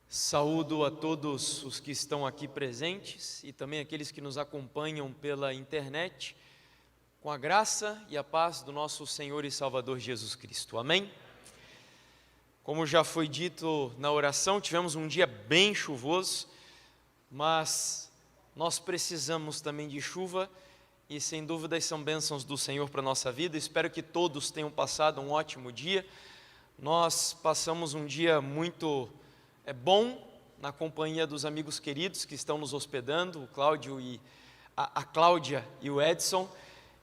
Saúdo a todos os que estão aqui presentes e também aqueles que nos acompanham pela internet, com a graça e a paz do nosso Senhor e Salvador Jesus Cristo. Amém? Como já foi dito na oração, tivemos um dia bem chuvoso, mas nós precisamos também de chuva e sem dúvida são bênçãos do Senhor para a nossa vida. Espero que todos tenham passado um ótimo dia. Nós passamos um dia muito bom na companhia dos amigos queridos que estão nos hospedando, o Cláudio e a Cláudia e o Edson,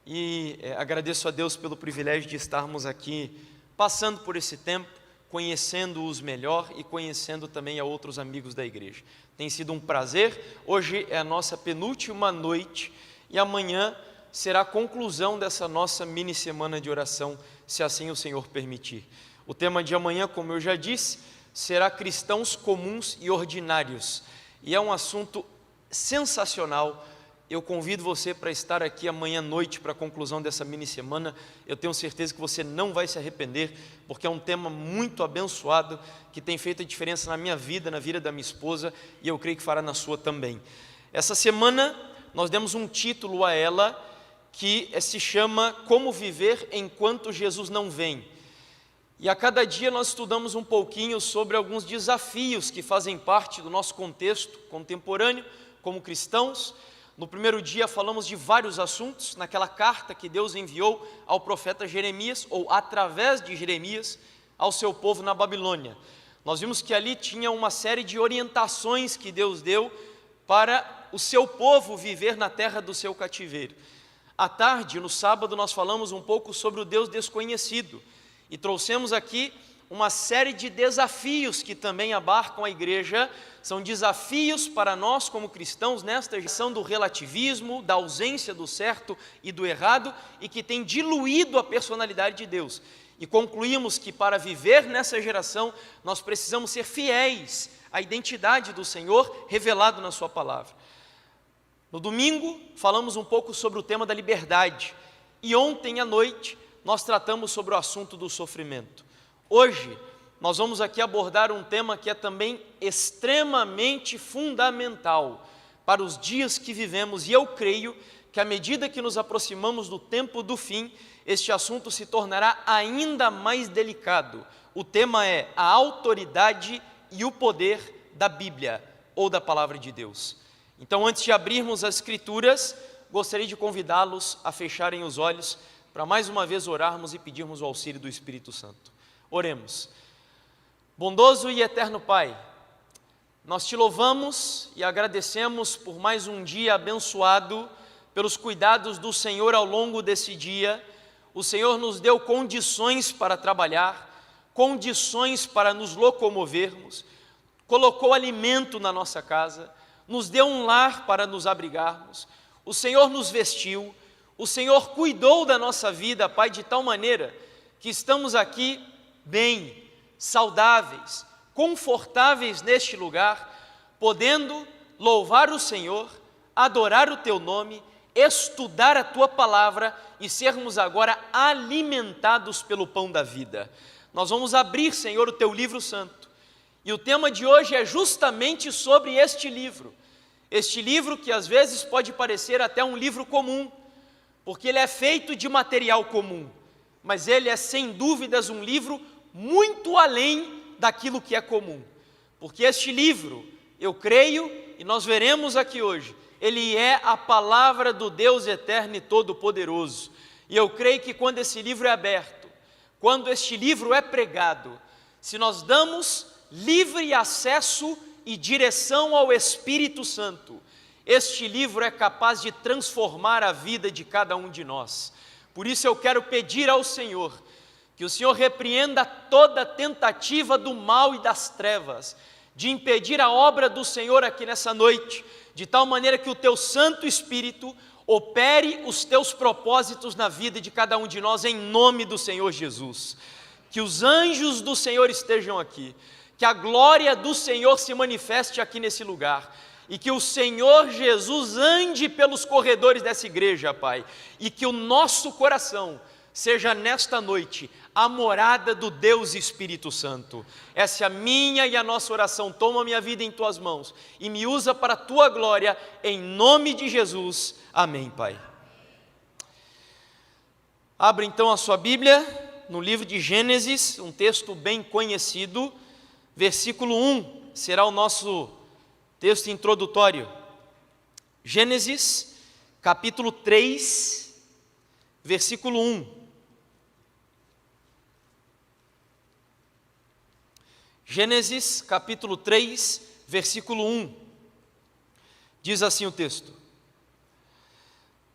e agradeço a Deus pelo privilégio de estarmos aqui passando por esse tempo, conhecendo-os melhor e conhecendo também a outros amigos da igreja. Tem sido um prazer. Hoje é a nossa penúltima noite e amanhã será a conclusão dessa nossa mini semana de oração, se assim o Senhor permitir. O tema de amanhã, como eu já disse, será cristãos comuns e ordinários, e é um assunto sensacional. Eu convido você para estar aqui amanhã à noite para a conclusão dessa mini semana. Eu tenho certeza que você não vai se arrepender, porque é um tema muito abençoado, que tem feito a diferença na minha vida, na vida da minha esposa, e eu creio que fará na sua também. Essa semana nós demos um título a ela, que se chama Como Viver Enquanto Jesus Não Vem. E a cada dia nós estudamos um pouquinho sobre alguns desafios que fazem parte do nosso contexto contemporâneo como cristãos. No primeiro dia falamos de vários assuntos, naquela carta que Deus enviou ao profeta Jeremias, ou através de Jeremias, ao seu povo na Babilônia. Nós vimos que ali tinha uma série de orientações que Deus deu para o seu povo viver na terra do seu cativeiro. À tarde, no sábado, nós falamos um pouco sobre o Deus desconhecido, e trouxemos aqui uma série de desafios que também abarcam a igreja. São desafios para nós como cristãos nesta geração do relativismo, da ausência do certo e do errado, e que tem diluído a personalidade de Deus. E concluímos que para viver nessa geração, nós precisamos ser fiéis à identidade do Senhor revelado na sua palavra. No domingo, falamos um pouco sobre o tema da liberdade, e ontem à noite, nós tratamos sobre o assunto do sofrimento. Hoje, nós vamos aqui abordar um tema que é também extremamente fundamental para os dias que vivemos, e eu creio que à medida que nos aproximamos do tempo do fim, este assunto se tornará ainda mais delicado. O tema é a autoridade e o poder da Bíblia, ou da Palavra de Deus. Então, antes de abrirmos as Escrituras, gostaria de convidá-los a fecharem os olhos, para mais uma vez orarmos e pedirmos o auxílio do Espírito Santo. Oremos. Bondoso e eterno Pai, nós te louvamos e agradecemos por mais um dia abençoado, pelos cuidados do Senhor ao longo desse dia. O Senhor nos deu condições para trabalhar, condições para nos locomovermos, colocou alimento na nossa casa, nos deu um lar para nos abrigarmos, o Senhor nos vestiu, o Senhor cuidou da nossa vida, Pai, de tal maneira que estamos aqui bem, saudáveis, confortáveis neste lugar, podendo louvar o Senhor, adorar o Teu nome, estudar a Tua palavra e sermos agora alimentados pelo pão da vida. Nós vamos abrir, Senhor, o Teu livro santo, e o tema de hoje é justamente sobre este livro que às vezes pode parecer até um livro comum, porque ele é feito de material comum, mas ele é sem dúvidas um livro muito além daquilo que é comum, porque este livro, eu creio, e nós veremos aqui hoje, ele é a palavra do Deus eterno e todo-poderoso, e eu creio que quando esse livro é aberto, quando este livro é pregado, se nós damos livre acesso e direção ao Espírito Santo, este livro é capaz de transformar a vida de cada um de nós. Por isso eu quero pedir ao Senhor, que o Senhor repreenda toda tentativa do mal e das trevas, de impedir a obra do Senhor aqui nessa noite, de tal maneira que o Teu Santo Espírito opere os Teus propósitos na vida de cada um de nós, em nome do Senhor Jesus. Que os anjos do Senhor estejam aqui, que a glória do Senhor se manifeste aqui nesse lugar, e que o Senhor Jesus ande pelos corredores dessa igreja, Pai, e que o nosso coração seja nesta noite a morada do Deus Espírito Santo. Essa é a minha e a nossa oração. Toma a minha vida em tuas mãos e me usa para a tua glória, em nome de Jesus. Amém, Pai. Abra então a sua Bíblia no livro de Gênesis, um texto bem conhecido, versículo 1, será o nosso texto introdutório. Gênesis, capítulo 3, versículo 1. Gênesis, capítulo 3, versículo 1. Diz assim o texto: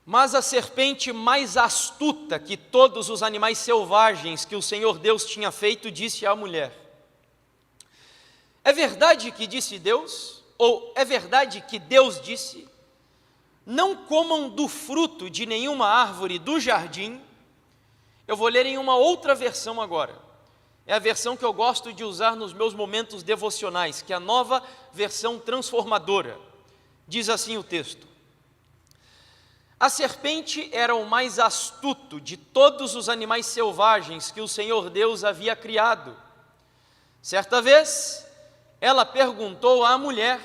Mas a serpente mais astuta que todos os animais selvagens que o Senhor Deus tinha feito, disse à mulher: É verdade que disse Deus? Ou é verdade que Deus disse: Não comam do fruto de nenhuma árvore do jardim? Eu vou ler em uma outra versão agora. É a versão que eu gosto de usar nos meus momentos devocionais, que é a Nova Versão Transformadora. Diz assim o texto: A serpente era o mais astuto de todos os animais selvagens que o Senhor Deus havia criado. Certa vez, ela perguntou à mulher: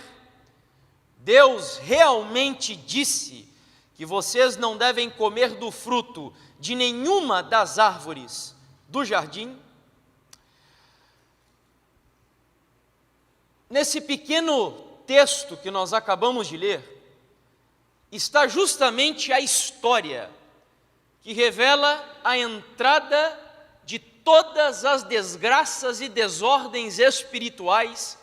Deus realmente disse que vocês não devem comer do fruto de nenhuma das árvores do jardim? Nesse pequeno texto que nós acabamos de ler, está justamente a história que revela a entrada de todas as desgraças e desordens espirituais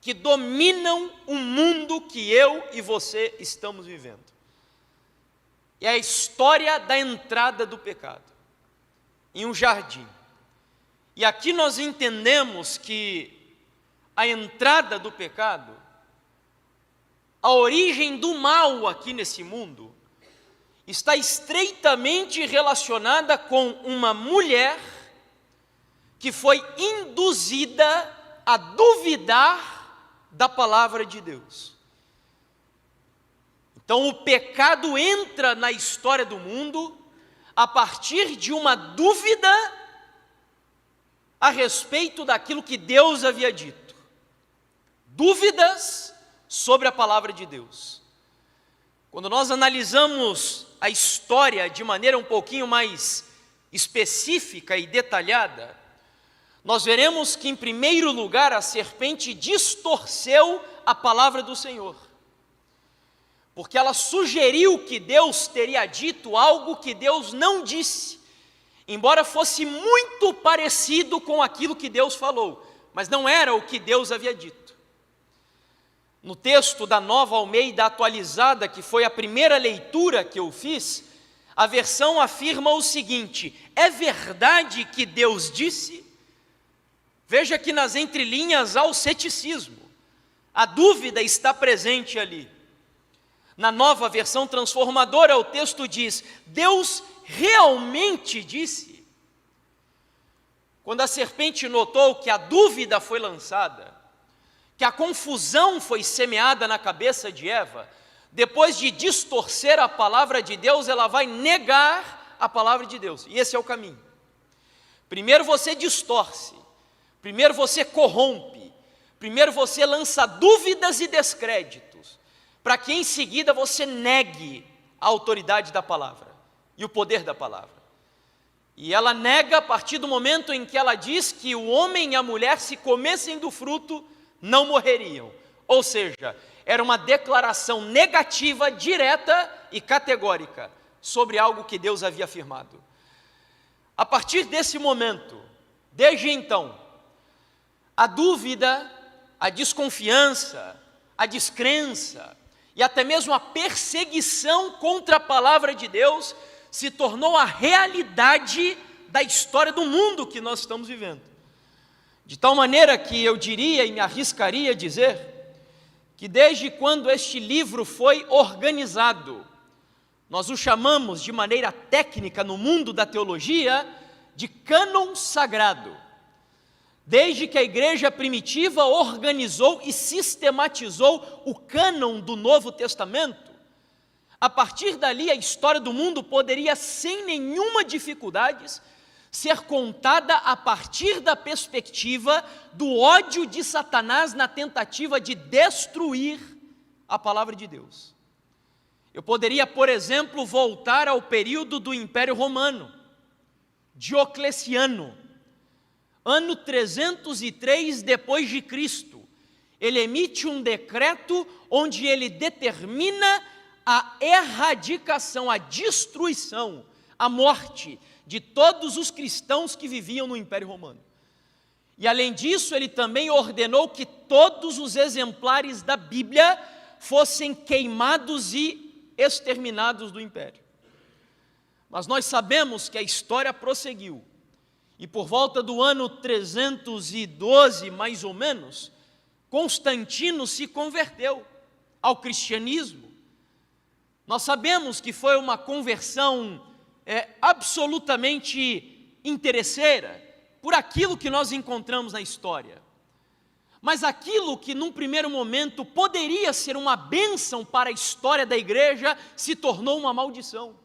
que dominam o mundo que eu e você estamos vivendo. É a história da entrada do pecado em um jardim. E aqui nós entendemos que a entrada do pecado, a origem do mal aqui nesse mundo, está estreitamente relacionada com uma mulher que foi induzida a duvidar da palavra de Deus. Então o pecado entra na história do mundo a partir de uma dúvida a respeito daquilo que Deus havia dito. Dúvidas sobre a palavra de Deus. Quando nós analisamos a história de maneira um pouquinho mais específica e detalhada, nós veremos que, em primeiro lugar, a serpente distorceu a palavra do Senhor, porque ela sugeriu que Deus teria dito algo que Deus não disse, embora fosse muito parecido com aquilo que Deus falou, mas não era o que Deus havia dito. No texto da Nova Almeida Atualizada, que foi a primeira leitura que eu fiz, a versão afirma o seguinte: é verdade que Deus disse? Veja que nas entrelinhas há o ceticismo, a dúvida está presente ali. Na Nova Versão Transformadora, o texto diz: Deus realmente disse? Quando a serpente notou que a dúvida foi lançada, que a confusão foi semeada na cabeça de Eva, depois de distorcer a palavra de Deus, ela vai negar a palavra de Deus, e esse é o caminho. Primeiro você distorce, primeiro você corrompe, primeiro você lança dúvidas e descréditos, para que em seguida você negue a autoridade da palavra e o poder da palavra. E ela nega a partir do momento em que ela diz que o homem e a mulher, se comessem do fruto, não morreriam. Ou seja, era uma declaração negativa, direta e categórica sobre algo que Deus havia afirmado. A partir desse momento, desde então, a dúvida, a desconfiança, a descrença e até mesmo a perseguição contra a palavra de Deus se tornou a realidade da história do mundo que nós estamos vivendo. De tal maneira que eu diria e me arriscaria a dizer que desde quando este livro foi organizado, nós o chamamos de maneira técnica no mundo da teologia de cânon sagrado. Desde que a igreja primitiva organizou e sistematizou o cânon do Novo Testamento, a partir dali a história do mundo poderia sem nenhuma dificuldade ser contada a partir da perspectiva do ódio de Satanás na tentativa de destruir a palavra de Deus. Eu poderia, por exemplo, voltar ao período do Império Romano, Diocleciano, ano 303 depois de Cristo. Ele emite um decreto onde ele determina a erradicação, a destruição, a morte de todos os cristãos que viviam no Império Romano. E além disso, ele também ordenou que todos os exemplares da Bíblia fossem queimados e exterminados do Império. Mas nós sabemos que a história prosseguiu, e por volta do ano 312, mais ou menos, Constantino se converteu ao cristianismo. Nós sabemos que foi uma conversão absolutamente interesseira por aquilo que nós encontramos na história. Mas aquilo que num primeiro momento poderia ser uma bênção para a história da igreja se tornou uma maldição.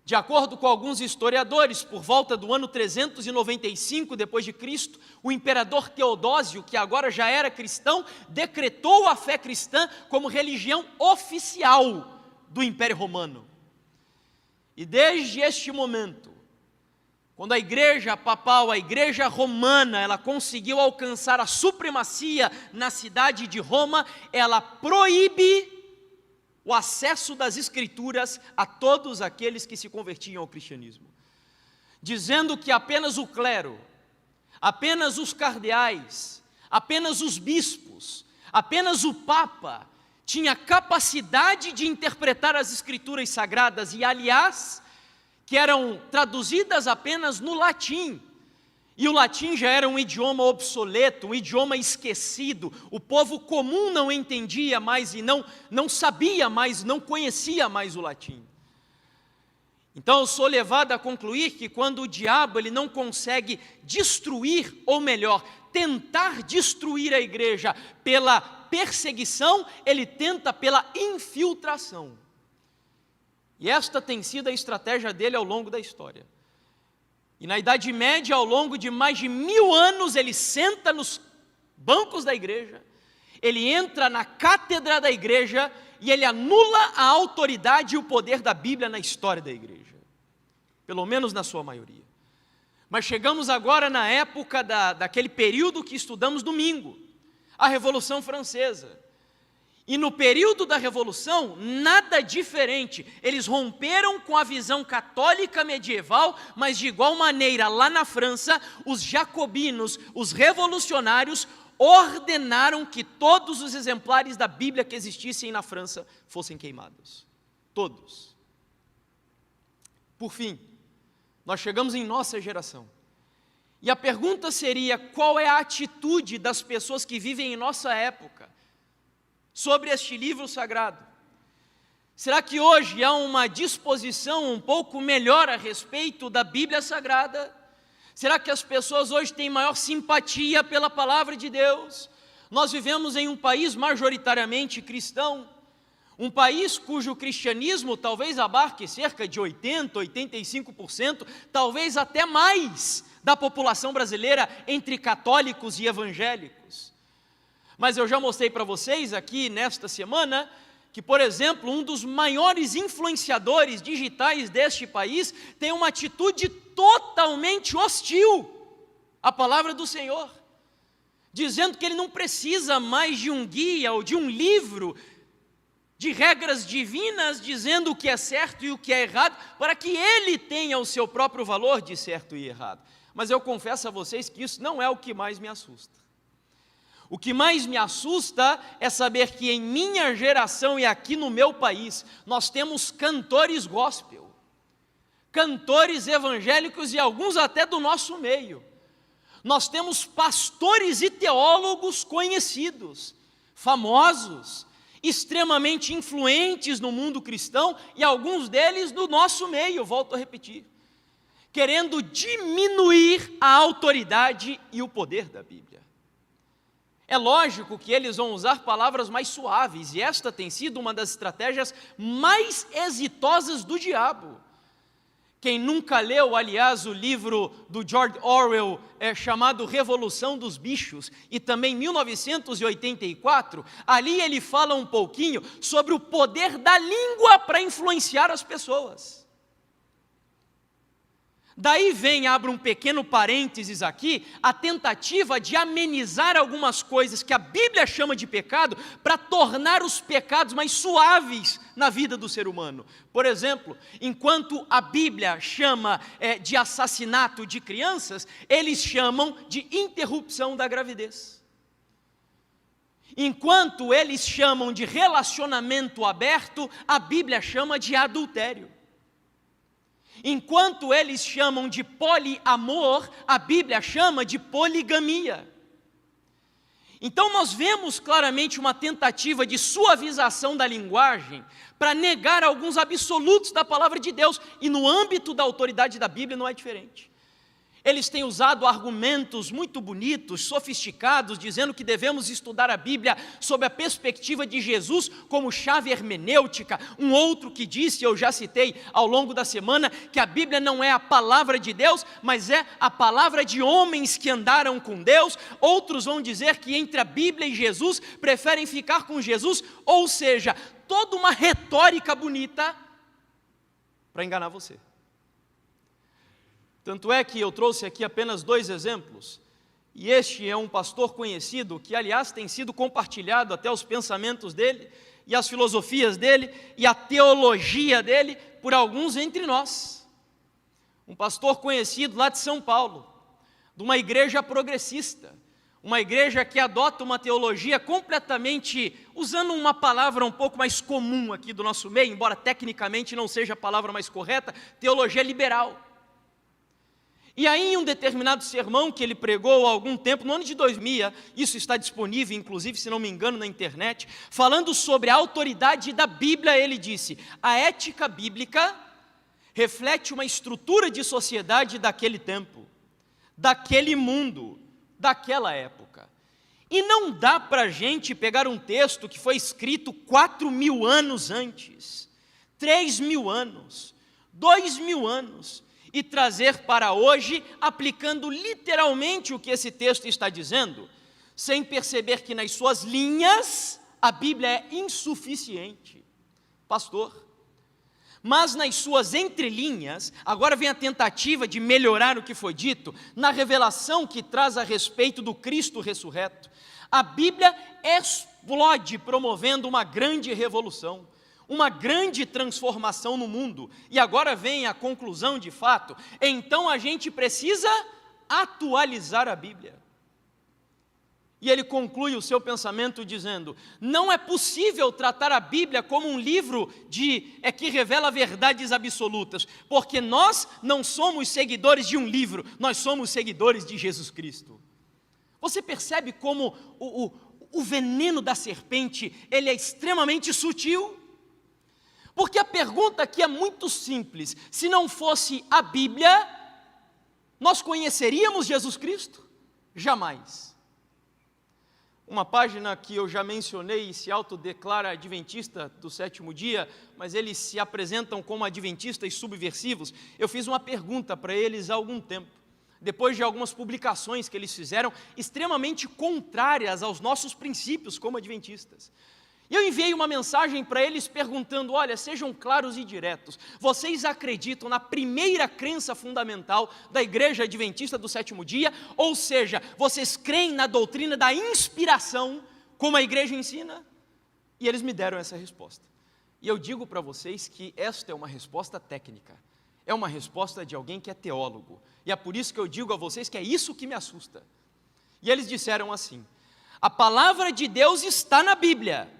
De acordo com alguns historiadores, por volta do ano 395 depois de Cristo, o imperador Teodósio, que agora já era cristão, decretou a fé cristã como religião oficial do Império Romano. E desde este momento, quando a igreja papal, a igreja romana, ela conseguiu alcançar a supremacia na cidade de Roma, ela proíbe o acesso das escrituras a todos aqueles que se convertiam ao cristianismo, dizendo que apenas o clero, apenas os cardeais, apenas os bispos, apenas o papa tinha capacidade de interpretar as escrituras sagradas e, aliás, que eram traduzidas apenas no latim. E o latim já era um idioma obsoleto, um idioma esquecido. O povo comum não entendia mais e não sabia mais, não conhecia mais o latim. Então eu sou levado a concluir que quando o diabo ele não consegue destruir, ou melhor, tentar destruir a igreja pela perseguição, ele tenta pela infiltração. E esta tem sido a estratégia dele ao longo da história. E na Idade Média, ao longo de mais de 1000 anos, ele senta nos bancos da igreja, ele entra na cátedra da igreja e ele anula a autoridade e o poder da Bíblia na história da igreja, pelo menos na sua maioria. Mas chegamos agora na época daquele período que estudamos domingo, a Revolução Francesa. E no período da Revolução, nada diferente, eles romperam com a visão católica medieval, mas de igual maneira, lá na França, os jacobinos, os revolucionários, ordenaram que todos os exemplares da Bíblia que existissem na França fossem queimados. Todos. Por fim, nós chegamos em nossa geração. E a pergunta seria, qual é a atitude das pessoas que vivem em nossa época sobre este livro sagrado? Será que hoje há uma disposição um pouco melhor a respeito da Bíblia Sagrada? Será que as pessoas hoje têm maior simpatia pela palavra de Deus? Nós vivemos em um país majoritariamente cristão, um país cujo cristianismo talvez abarque cerca de 80%, 85%, talvez até mais da população brasileira entre católicos e evangélicos. Mas eu já mostrei para vocês aqui nesta semana que, por exemplo, um dos maiores influenciadores digitais deste país tem uma atitude totalmente hostil à palavra do Senhor, dizendo que ele não precisa mais de um guia ou de um livro de regras divinas dizendo o que é certo e o que é errado, para que ele tenha o seu próprio valor de certo e errado. Mas eu confesso a vocês que isso não é o que mais me assusta. O que mais me assusta é saber que em minha geração e aqui no meu país, nós temos cantores gospel, cantores evangélicos e alguns até do nosso meio. Nós temos pastores e teólogos conhecidos, famosos, extremamente influentes no mundo cristão e alguns deles do nosso meio, volto a repetir, querendo diminuir a autoridade e o poder da Bíblia. É lógico que eles vão usar palavras mais suaves, e esta tem sido uma das estratégias mais exitosas do diabo. Quem nunca leu, aliás, o livro do George Orwell, chamado Revolução dos Bichos, e também 1984, ali ele fala um pouquinho sobre o poder da língua para influenciar as pessoas. Daí vem, abro um pequeno parênteses aqui, a tentativa de amenizar algumas coisas que a Bíblia chama de pecado, para tornar os pecados mais suaves na vida do ser humano. Por exemplo, enquanto a Bíblia chama de assassinato de crianças, eles chamam de interrupção da gravidez. Enquanto eles chamam de relacionamento aberto, a Bíblia chama de adultério. Enquanto eles chamam de poliamor, a Bíblia chama de poligamia. Então nós vemos claramente uma tentativa de suavização da linguagem para negar alguns absolutos da palavra de Deus, e no âmbito da autoridade da Bíblia não é diferente. Eles têm usado argumentos muito bonitos, sofisticados, dizendo que devemos estudar a Bíblia sob a perspectiva de Jesus como chave hermenêutica. Um outro que disse, eu já citei ao longo da semana, que a Bíblia não é a palavra de Deus, mas é a palavra de homens que andaram com Deus. Outros vão dizer que entre a Bíblia e Jesus, preferem ficar com Jesus, ou seja, toda uma retórica bonita para enganar você. Tanto é que eu trouxe aqui apenas 2 exemplos, e este é um pastor conhecido, que aliás tem sido compartilhado até os pensamentos dele, e as filosofias dele, e a teologia dele, por alguns entre nós. Um pastor conhecido lá de São Paulo, de uma igreja progressista, uma igreja que adota uma teologia completamente, usando uma palavra um pouco mais comum aqui do nosso meio, embora tecnicamente não seja a palavra mais correta, teologia liberal. E aí, em um determinado sermão que ele pregou há algum tempo, no ano de 2000, isso está disponível, inclusive, se não me engano, na internet, falando sobre a autoridade da Bíblia, ele disse: a ética bíblica reflete uma estrutura de sociedade daquele tempo, daquele mundo, daquela época. E não dá para a gente pegar um texto que foi escrito 4.000 anos antes, 3.000 anos, 2.000 anos, e trazer para hoje, aplicando literalmente o que esse texto está dizendo, sem perceber que nas suas linhas a Bíblia é insuficiente, pastor. Mas nas suas entrelinhas, agora vem a tentativa de melhorar o que foi dito, na revelação que traz a respeito do Cristo ressurreto. A Bíblia explode promovendo uma grande revolução, uma grande transformação no mundo. E agora vem a conclusão de fato. Então a gente precisa atualizar a Bíblia. E ele conclui o seu pensamento dizendo: não é possível tratar a Bíblia como um livro que revela verdades absolutas, porque nós não somos seguidores de um livro, nós somos seguidores de Jesus Cristo. Você percebe como o veneno da serpente, ele é extremamente sutil? Porque a pergunta aqui é muito simples: se não fosse a Bíblia, nós conheceríamos Jesus Cristo? Jamais. Uma página que eu já mencionei se autodeclara adventista do 7º dia, mas eles se apresentam como adventistas subversivos. Eu fiz uma pergunta para eles há algum tempo, depois de algumas publicações que eles fizeram, extremamente contrárias aos nossos princípios como adventistas. E eu enviei uma mensagem para eles perguntando: olha, sejam claros e diretos, vocês acreditam na primeira crença fundamental da Igreja Adventista do 7º dia? Ou seja, vocês creem na doutrina da inspiração, como a igreja ensina? E eles me deram essa resposta. E eu digo para vocês que esta é uma resposta técnica, é uma resposta de alguém que é teólogo, e é por isso que eu digo a vocês que é isso que me assusta. E eles disseram assim: a palavra de Deus está na Bíblia,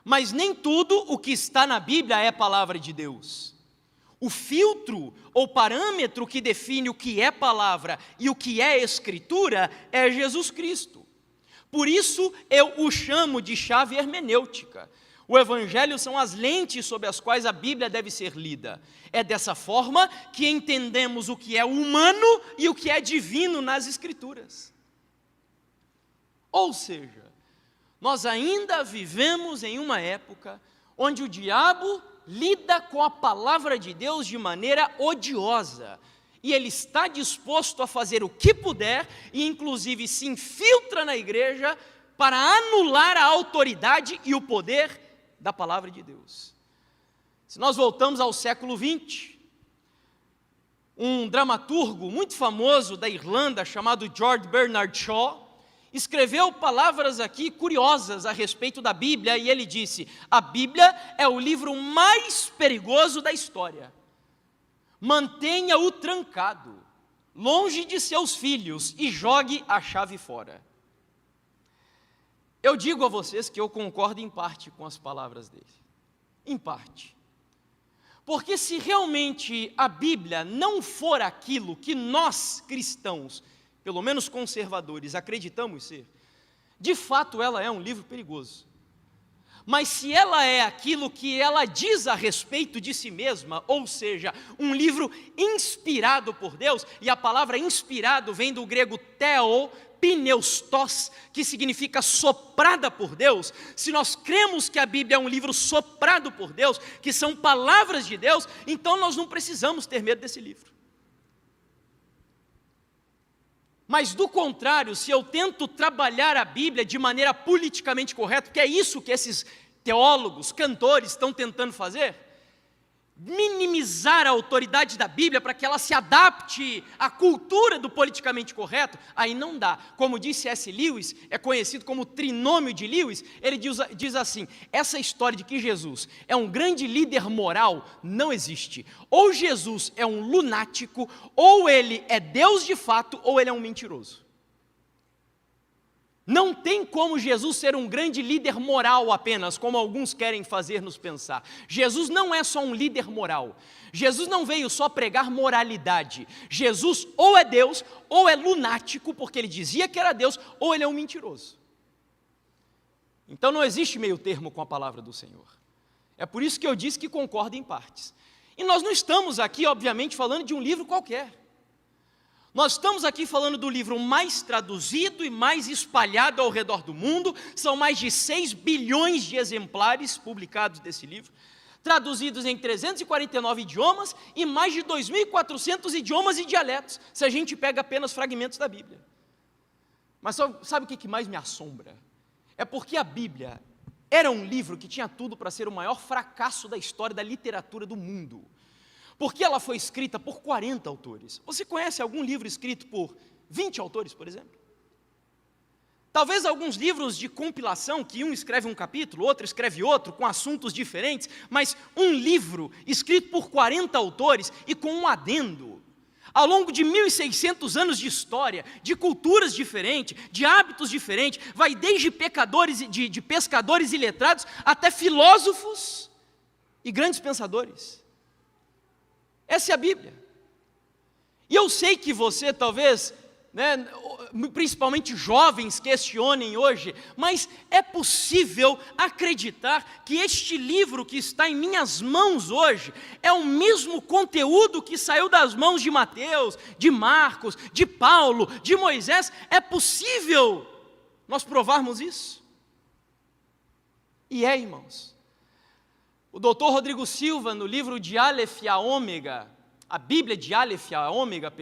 mas nem tudo o que está na Bíblia é palavra de Deus. O filtro ou parâmetro que define o que é palavra e o que é escritura é Jesus Cristo. Por isso eu o chamo de chave hermenêutica. O Evangelho são as lentes sob as quais a Bíblia deve ser lida. É dessa forma que entendemos o que é humano e o que é divino nas Escrituras. Ou seja, nós ainda vivemos em uma época onde o diabo lida com a palavra de Deus de maneira odiosa. E ele está disposto a fazer o que puder, e inclusive se infiltra na igreja para anular a autoridade e o poder da palavra de Deus. Se nós voltamos ao século XX, um dramaturgo muito famoso da Irlanda, chamado George Bernard Shaw, escreveu palavras aqui curiosas a respeito da Bíblia, e ele disse: a Bíblia é o livro mais perigoso da história. Mantenha-o trancado, longe de seus filhos, e jogue a chave fora. Eu digo a vocês que eu concordo em parte com as palavras dele. Em parte. Porque se realmente a Bíblia não for aquilo que nós, cristãos, pelo menos conservadores, acreditamos ser, de fato ela é um livro perigoso. Mas se ela é aquilo que ela diz a respeito de si mesma, ou seja, um livro inspirado por Deus, e a palavra inspirado vem do grego theo, pneustos, que significa soprada por Deus. Se nós cremos que a Bíblia é um livro soprado por Deus, que são palavras de Deus, então nós não precisamos ter medo desse livro. Mas do contrário, se eu tento trabalhar a Bíblia de maneira politicamente correta, porque é isso que esses teólogos, cantores estão tentando fazer, minimizar a autoridade da Bíblia para que ela se adapte à cultura do politicamente correto, aí não dá. Como disse C.S. Lewis, é conhecido como o trinômio de Lewis, ele diz assim: essa história de que Jesus é um grande líder moral não existe. Ou Jesus é um lunático, ou ele é Deus de fato, ou ele é um mentiroso. Não tem como Jesus ser um grande líder moral apenas, como alguns querem fazer-nos pensar. Jesus não é só um líder moral. Jesus não veio só pregar moralidade. Jesus ou é Deus, ou é lunático, porque ele dizia que era Deus, ou ele é um mentiroso. Então não existe meio termo com a palavra do Senhor. É por isso que eu disse que concordo em partes. E nós não estamos aqui, obviamente, falando de um livro qualquer. Nós estamos aqui falando do livro mais traduzido e mais espalhado ao redor do mundo. São mais de 6 bilhões de exemplares publicados desse livro, traduzidos em 349 idiomas e mais de 2.400 idiomas e dialetos, se a gente pega apenas fragmentos da Bíblia. Mas sabe o que mais me assombra? É porque a Bíblia era um livro que tinha tudo para ser o maior fracasso da história da literatura do mundo. Porque ela foi escrita por 40 autores. Você conhece algum livro escrito por 20 autores, por exemplo? Talvez alguns livros de compilação, que um escreve um capítulo, outro escreve outro, com assuntos diferentes, mas um livro escrito por 40 autores e com um adendo. Ao longo de 1.600 anos de história, de culturas diferentes, de hábitos diferentes, vai desde pecadores, de pescadores e letrados, até filósofos e grandes pensadores. Essa é a Bíblia. E eu sei que você talvez, principalmente jovens, questionem hoje, mas é possível acreditar que este livro que está em minhas mãos hoje é o mesmo conteúdo que saiu das mãos de Mateus, de Marcos, de Paulo, de Moisés? É possível nós provarmos isso? E irmãos. O doutor Rodrigo Silva, no livro de Aleph a Ômega, a Bíblia de Aleph a Ômega,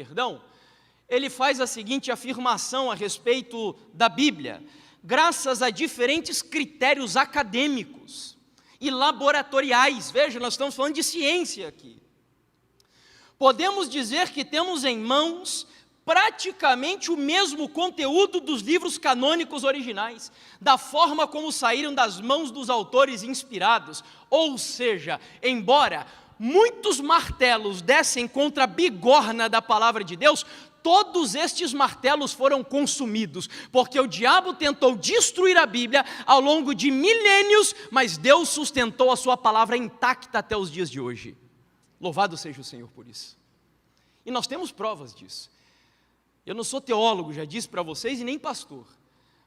ele faz a seguinte afirmação a respeito da Bíblia: graças a diferentes critérios acadêmicos e laboratoriais, veja, nós estamos falando de ciência aqui, podemos dizer que temos em mãos praticamente o mesmo conteúdo dos livros canônicos originais, da forma como saíram das mãos dos autores inspirados. Ou seja, embora muitos martelos dessem contra a bigorna da palavra de Deus, todos estes martelos foram consumidos, porque o diabo tentou destruir a Bíblia ao longo de milênios, mas Deus sustentou a sua palavra intacta até os dias de hoje. Louvado seja o Senhor por isso. E nós temos provas disso. Eu não sou teólogo, já disse para vocês, e nem pastor,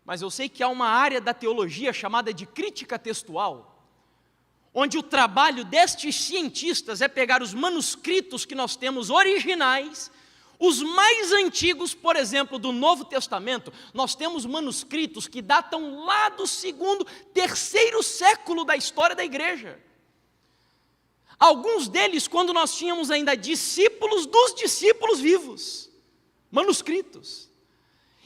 mas eu sei que há uma área da teologia chamada de crítica textual, onde o trabalho destes cientistas é pegar os manuscritos que nós temos originais, os mais antigos, por exemplo, do Novo Testamento. Nós temos manuscritos que datam lá do 2º, 3º século da história da igreja. Alguns deles, quando nós tínhamos ainda discípulos dos discípulos vivos, manuscritos.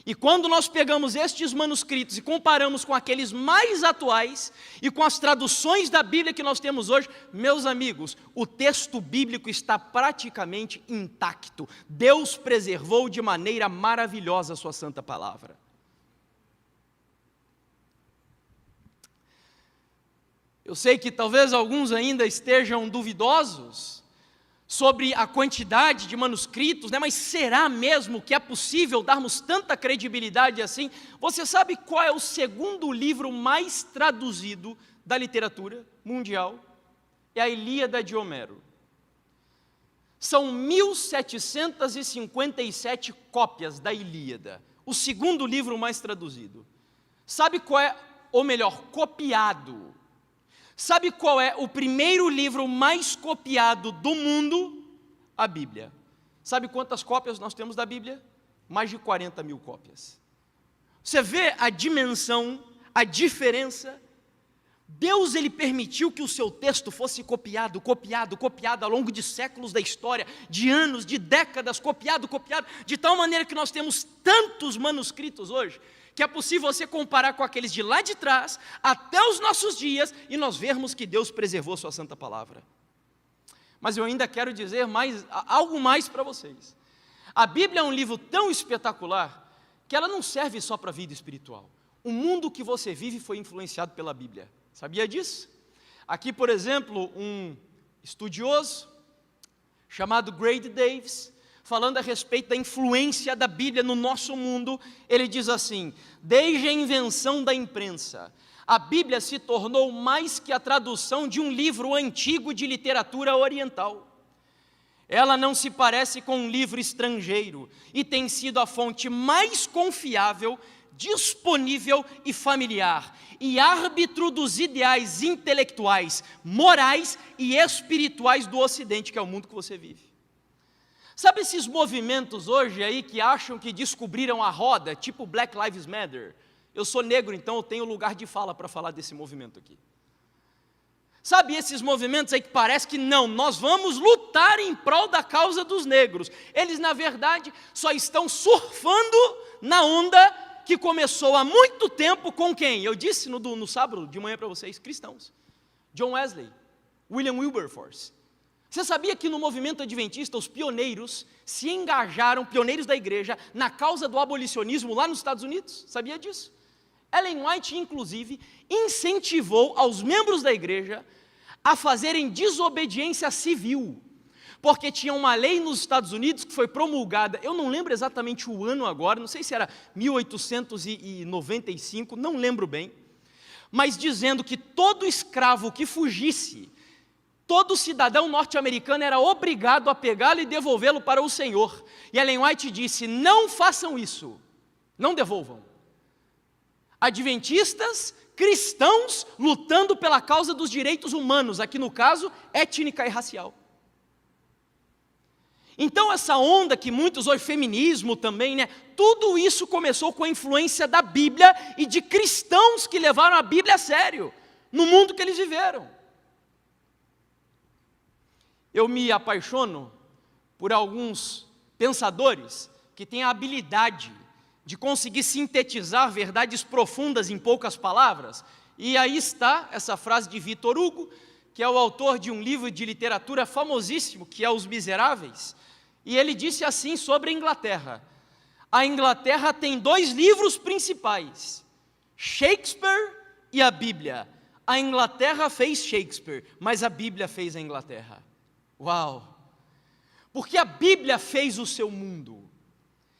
E quando nós pegamos estes manuscritos e comparamos com aqueles mais atuais e com as traduções da Bíblia que nós temos hoje, meus amigos, o texto bíblico está praticamente intacto. Deus preservou de maneira maravilhosa a sua santa palavra. Eu sei que talvez alguns ainda estejam duvidosos sobre a quantidade de manuscritos, né? Mas será mesmo que é possível darmos tanta credibilidade assim? Você sabe qual é o segundo livro mais traduzido da literatura mundial? É a Ilíada de Homero. São 1757 cópias da Ilíada, o segundo livro mais traduzido. Sabe qual é, ou melhor, copiado? Sabe qual é o primeiro livro mais copiado do mundo? A Bíblia. Sabe quantas cópias nós temos da Bíblia? Mais de 40 mil cópias. Você vê a dimensão, a diferença? Deus, Ele permitiu que o seu texto fosse copiado ao longo de séculos da história, de anos, de décadas, copiado, de tal maneira que nós temos tantos manuscritos hoje, que é possível você comparar com aqueles de lá de trás, até os nossos dias, e nós vermos que Deus preservou sua santa palavra. Mas eu ainda quero dizer algo mais para vocês. A Bíblia é um livro tão espetacular, que ela não serve só para a vida espiritual. O mundo que você vive foi influenciado pela Bíblia. Sabia disso? Aqui, por exemplo, um estudioso, chamado Grady Davis, falando a respeito da influência da Bíblia no nosso mundo, ele diz assim: desde a invenção da imprensa, a Bíblia se tornou mais que a tradução de um livro antigo de literatura oriental. Ela não se parece com um livro estrangeiro e tem sido a fonte mais confiável, disponível e familiar, e árbitro dos ideais intelectuais, morais e espirituais do Ocidente, que é o mundo que você vive. Sabe esses movimentos hoje aí que acham que descobriram a roda, tipo Black Lives Matter? Eu sou negro, então eu tenho lugar de fala para falar desse movimento aqui. Sabe esses movimentos aí que parece que não, nós vamos lutar em prol da causa dos negros. Eles, na verdade, só estão surfando na onda que começou há muito tempo com quem? Eu disse no sábado de manhã para vocês, cristãos. John Wesley, William Wilberforce. Você sabia que no movimento adventista os pioneiros se engajaram, pioneiros da igreja, na causa do abolicionismo lá nos Estados Unidos? Sabia disso? Ellen White, inclusive, incentivou aos membros da igreja a fazerem desobediência civil, porque tinha uma lei nos Estados Unidos que foi promulgada, eu não lembro exatamente o ano agora, não sei se era 1895, não lembro bem, mas dizendo que todo escravo que fugisse, todo cidadão norte-americano era obrigado a pegá-lo e devolvê-lo para o Senhor. E Ellen White disse: não façam isso, não devolvam. Adventistas, cristãos, lutando pela causa dos direitos humanos, aqui no caso, étnica e racial. Então essa onda que muitos hoje, feminismo também, né? Tudo isso começou com a influência da Bíblia e de cristãos que levaram a Bíblia a sério, no mundo que eles viveram. Eu me apaixono por alguns pensadores que têm a habilidade de conseguir sintetizar verdades profundas em poucas palavras. E aí está essa frase de Victor Hugo, que é o autor de um livro de literatura famosíssimo, que é Os Miseráveis. E ele disse assim sobre a Inglaterra: a Inglaterra tem dois livros principais, Shakespeare e a Bíblia. A Inglaterra fez Shakespeare, mas a Bíblia fez a Inglaterra. Uau! Porque a Bíblia fez o seu mundo.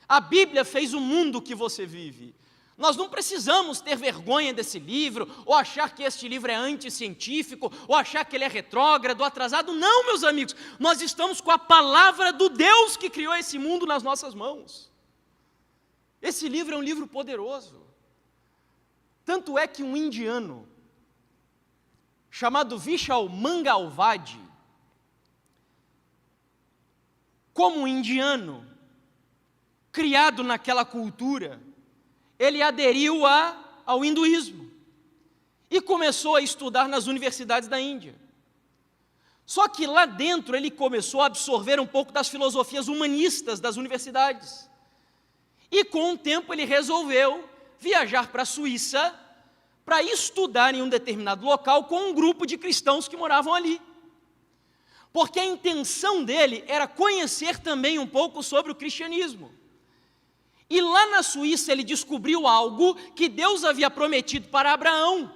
A Bíblia fez o mundo que você vive. Nós não precisamos ter vergonha desse livro, ou achar que este livro é anticientífico, ou achar que ele é retrógrado, atrasado. Não, meus amigos, nós estamos com a palavra do Deus que criou esse mundo nas nossas mãos. Esse livro é um livro poderoso. Tanto é que um indiano, chamado Vishal Mangalwadi, como um indiano, criado naquela cultura, ele aderiu ao hinduísmo e começou a estudar nas universidades da Índia. Só que lá dentro ele começou a absorver um pouco das filosofias humanistas das universidades. E com o tempo ele resolveu viajar para a Suíça para estudar em um determinado local com um grupo de cristãos que moravam ali. Porque a intenção dele era conhecer também um pouco sobre o cristianismo. E lá na Suíça ele descobriu algo que Deus havia prometido para Abraão.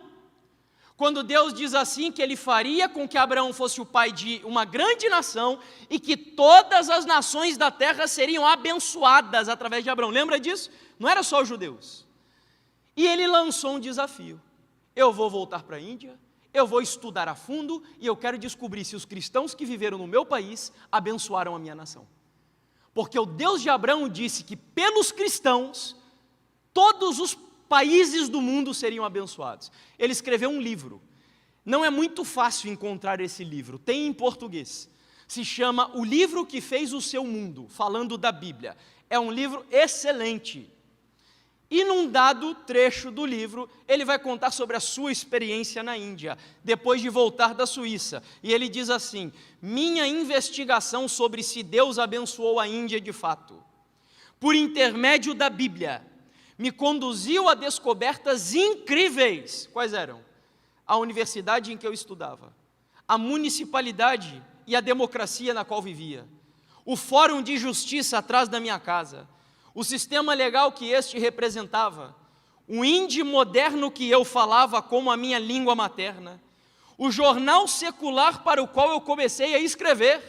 Quando Deus diz assim que ele faria com que Abraão fosse o pai de uma grande nação e que todas as nações da terra seriam abençoadas através de Abraão. Lembra disso? Não era só os judeus. E ele lançou um desafio. Eu vou voltar para a Índia, eu vou estudar a fundo e eu quero descobrir se os cristãos que viveram no meu país abençoaram a minha nação. Porque o Deus de Abraão disse que pelos cristãos, todos os países do mundo seriam abençoados. Ele escreveu um livro. Não é muito fácil encontrar esse livro. Tem em português. Se chama O Livro que Fez o Seu Mundo, falando da Bíblia. É um livro excelente. E num dado trecho do livro, ele vai contar sobre a sua experiência na Índia, depois de voltar da Suíça. E ele diz assim: minha investigação sobre se Deus abençoou a Índia de fato, por intermédio da Bíblia, me conduziu a descobertas incríveis. Quais eram? A universidade em que eu estudava, a municipalidade e a democracia na qual vivia, o fórum de justiça atrás da minha casa, o sistema legal que este representava, o hindi moderno que eu falava como a minha língua materna, o jornal secular para o qual eu comecei a escrever,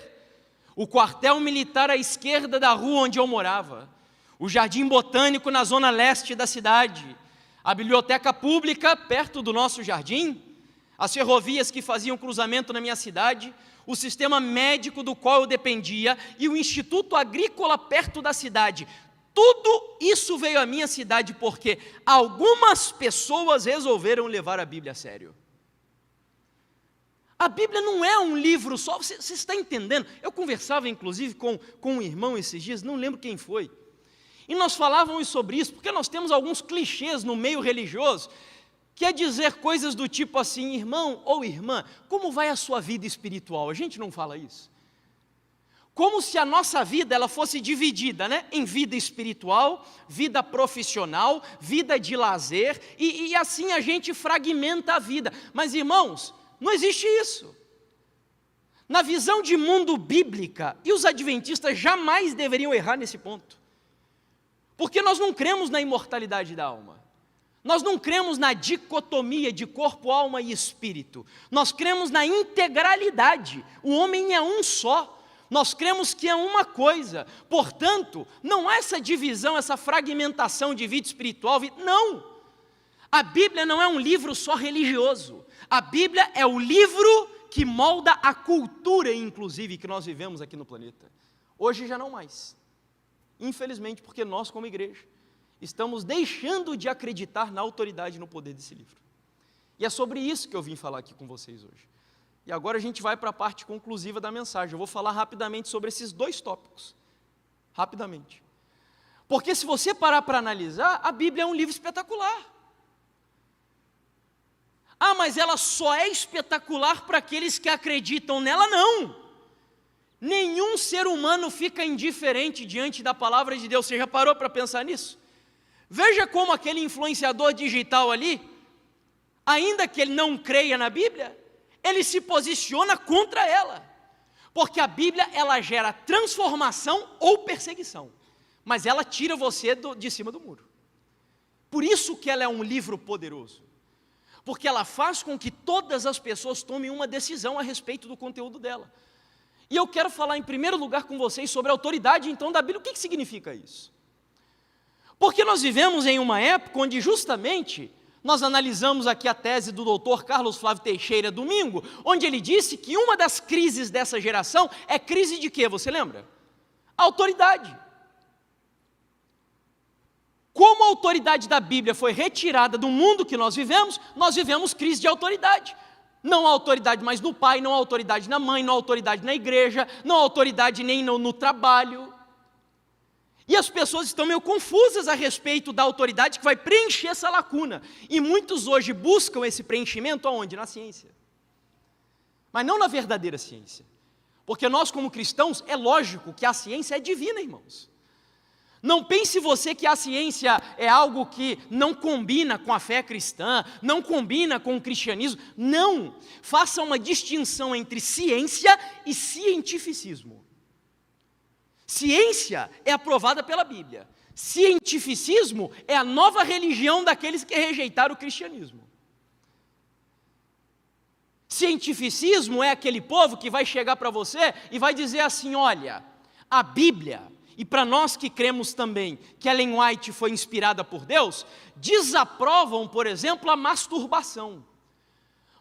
o quartel militar à esquerda da rua onde eu morava, o jardim botânico na zona leste da cidade, a biblioteca pública perto do nosso jardim, as ferrovias que faziam cruzamento na minha cidade, o sistema médico do qual eu dependia e o instituto agrícola perto da cidade. Tudo isso veio à minha cidade porque algumas pessoas resolveram levar a Bíblia a sério. A Bíblia não é um livro só, você está entendendo? Eu conversava inclusive com um irmão esses dias, não lembro quem foi, e nós falávamos sobre isso, porque nós temos alguns clichês no meio religioso, que é dizer coisas do tipo assim: irmão ou irmã, como vai a sua vida espiritual? A gente não fala isso. Como se a nossa vida ela fosse dividida, né, em vida espiritual, vida profissional, vida de lazer, e assim a gente fragmenta a vida. Mas irmãos, não existe isso. Na visão de mundo bíblica, e os adventistas jamais deveriam errar nesse ponto, porque nós não cremos na imortalidade da alma. Nós não cremos na dicotomia de corpo, alma e espírito. Nós cremos na integralidade. O homem é um só. Nós cremos que é uma coisa. Portanto, não há essa divisão, essa fragmentação de vida espiritual. Não. A Bíblia não é um livro só religioso. A Bíblia é o livro que molda a cultura, inclusive, que nós vivemos aqui no planeta. Hoje já não mais. Infelizmente, porque nós, como igreja, estamos deixando de acreditar na autoridade e no poder desse livro. E é sobre isso que eu vim falar aqui com vocês hoje. E agora a gente vai para a parte conclusiva da mensagem. Eu vou falar rapidamente sobre esses dois tópicos. Rapidamente. Porque se você parar para analisar, a Bíblia é um livro espetacular. Ah, mas ela só é espetacular para aqueles que acreditam nela? Não. Nenhum ser humano fica indiferente diante da palavra de Deus. Você já parou para pensar nisso? Veja como aquele influenciador digital ali, ainda que ele não creia na Bíblia, ele se posiciona contra ela. Porque a Bíblia, ela gera transformação ou perseguição. Mas ela tira você de cima do muro. Por isso que ela é um livro poderoso. Porque ela faz com que todas as pessoas tomem uma decisão a respeito do conteúdo dela. E eu quero falar em primeiro lugar com vocês sobre a autoridade então da Bíblia. O que significa isso? Porque nós vivemos em uma época onde justamente nós analisamos aqui a tese do doutor Carlos Flávio Teixeira domingo, onde ele disse que uma das crises dessa geração é crise de quê? Você lembra? A autoridade. Como a autoridade da Bíblia foi retirada do mundo que nós vivemos crise de autoridade. Não há autoridade mais no pai, não há autoridade na mãe, não há autoridade na igreja, não há autoridade nem no trabalho. E as pessoas estão meio confusas a respeito da autoridade que vai preencher essa lacuna. E muitos hoje buscam esse preenchimento aonde? Na ciência. mas não na verdadeira ciência. Porque nós, como cristãos, é lógico que a ciência é divina, irmãos. Não pense você que a ciência é algo que não combina com a fé cristã, não combina com o cristianismo. Não! Faça uma distinção entre ciência e cientificismo. Ciência é aprovada pela Bíblia. Cientificismo é a nova religião daqueles que rejeitaram o cristianismo. Cientificismo é aquele povo que vai chegar para você e vai dizer assim: olha, a Bíblia, e para nós que cremos também que Ellen White foi inspirada por Deus, desaprovam, por exemplo, a masturbação.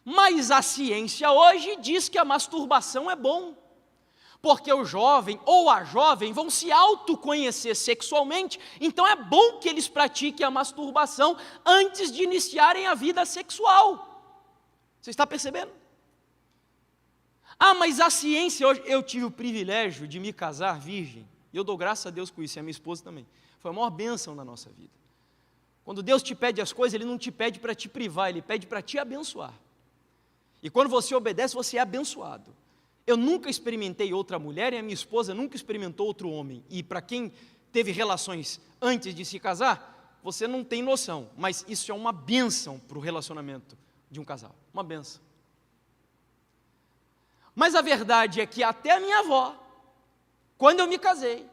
Mas a ciência hoje diz que a masturbação é bom, porque o jovem ou a jovem vão se autoconhecer sexualmente, então é bom que eles pratiquem a masturbação antes de iniciarem a vida sexual. Você está percebendo? Ah, mas a ciência hoje... Eu tive o privilégio de me casar virgem, e eu dou graças a Deus com isso, e a minha esposa também. Foi a maior bênção na nossa vida. Quando Deus te pede as coisas, Ele não te pede para te privar, Ele pede para te abençoar. E quando você obedece, você é abençoado. Eu nunca experimentei outra mulher, e a minha esposa nunca experimentou outro homem. E para quem teve relações antes de se casar, você não tem noção, mas isso é uma bênção para o relacionamento de um casal, uma bênção. Mas a verdade é que até a minha avó, quando eu me casei,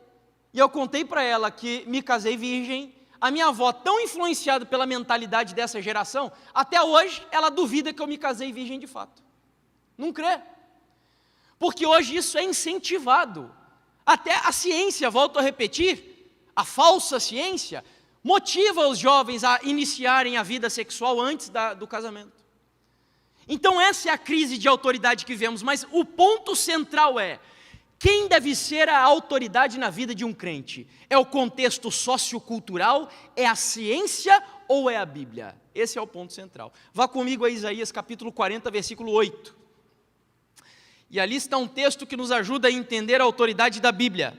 e eu contei para ela que me casei virgem, a minha avó, tão influenciada pela mentalidade dessa geração, até hoje ela duvida que eu me casei virgem de fato. Não crê. Porque hoje isso é incentivado. Até a ciência, volto a repetir, a falsa ciência, motiva os jovens a iniciarem a vida sexual antes do casamento. Então essa é a crise de autoridade que vemos, mas o ponto central é: quem deve ser a autoridade na vida de um crente? É o contexto sociocultural, é a ciência ou é a Bíblia? Esse é o ponto central. Vá comigo a Isaías capítulo 40, versículo 8. E ali está um texto que nos ajuda a entender a autoridade da Bíblia.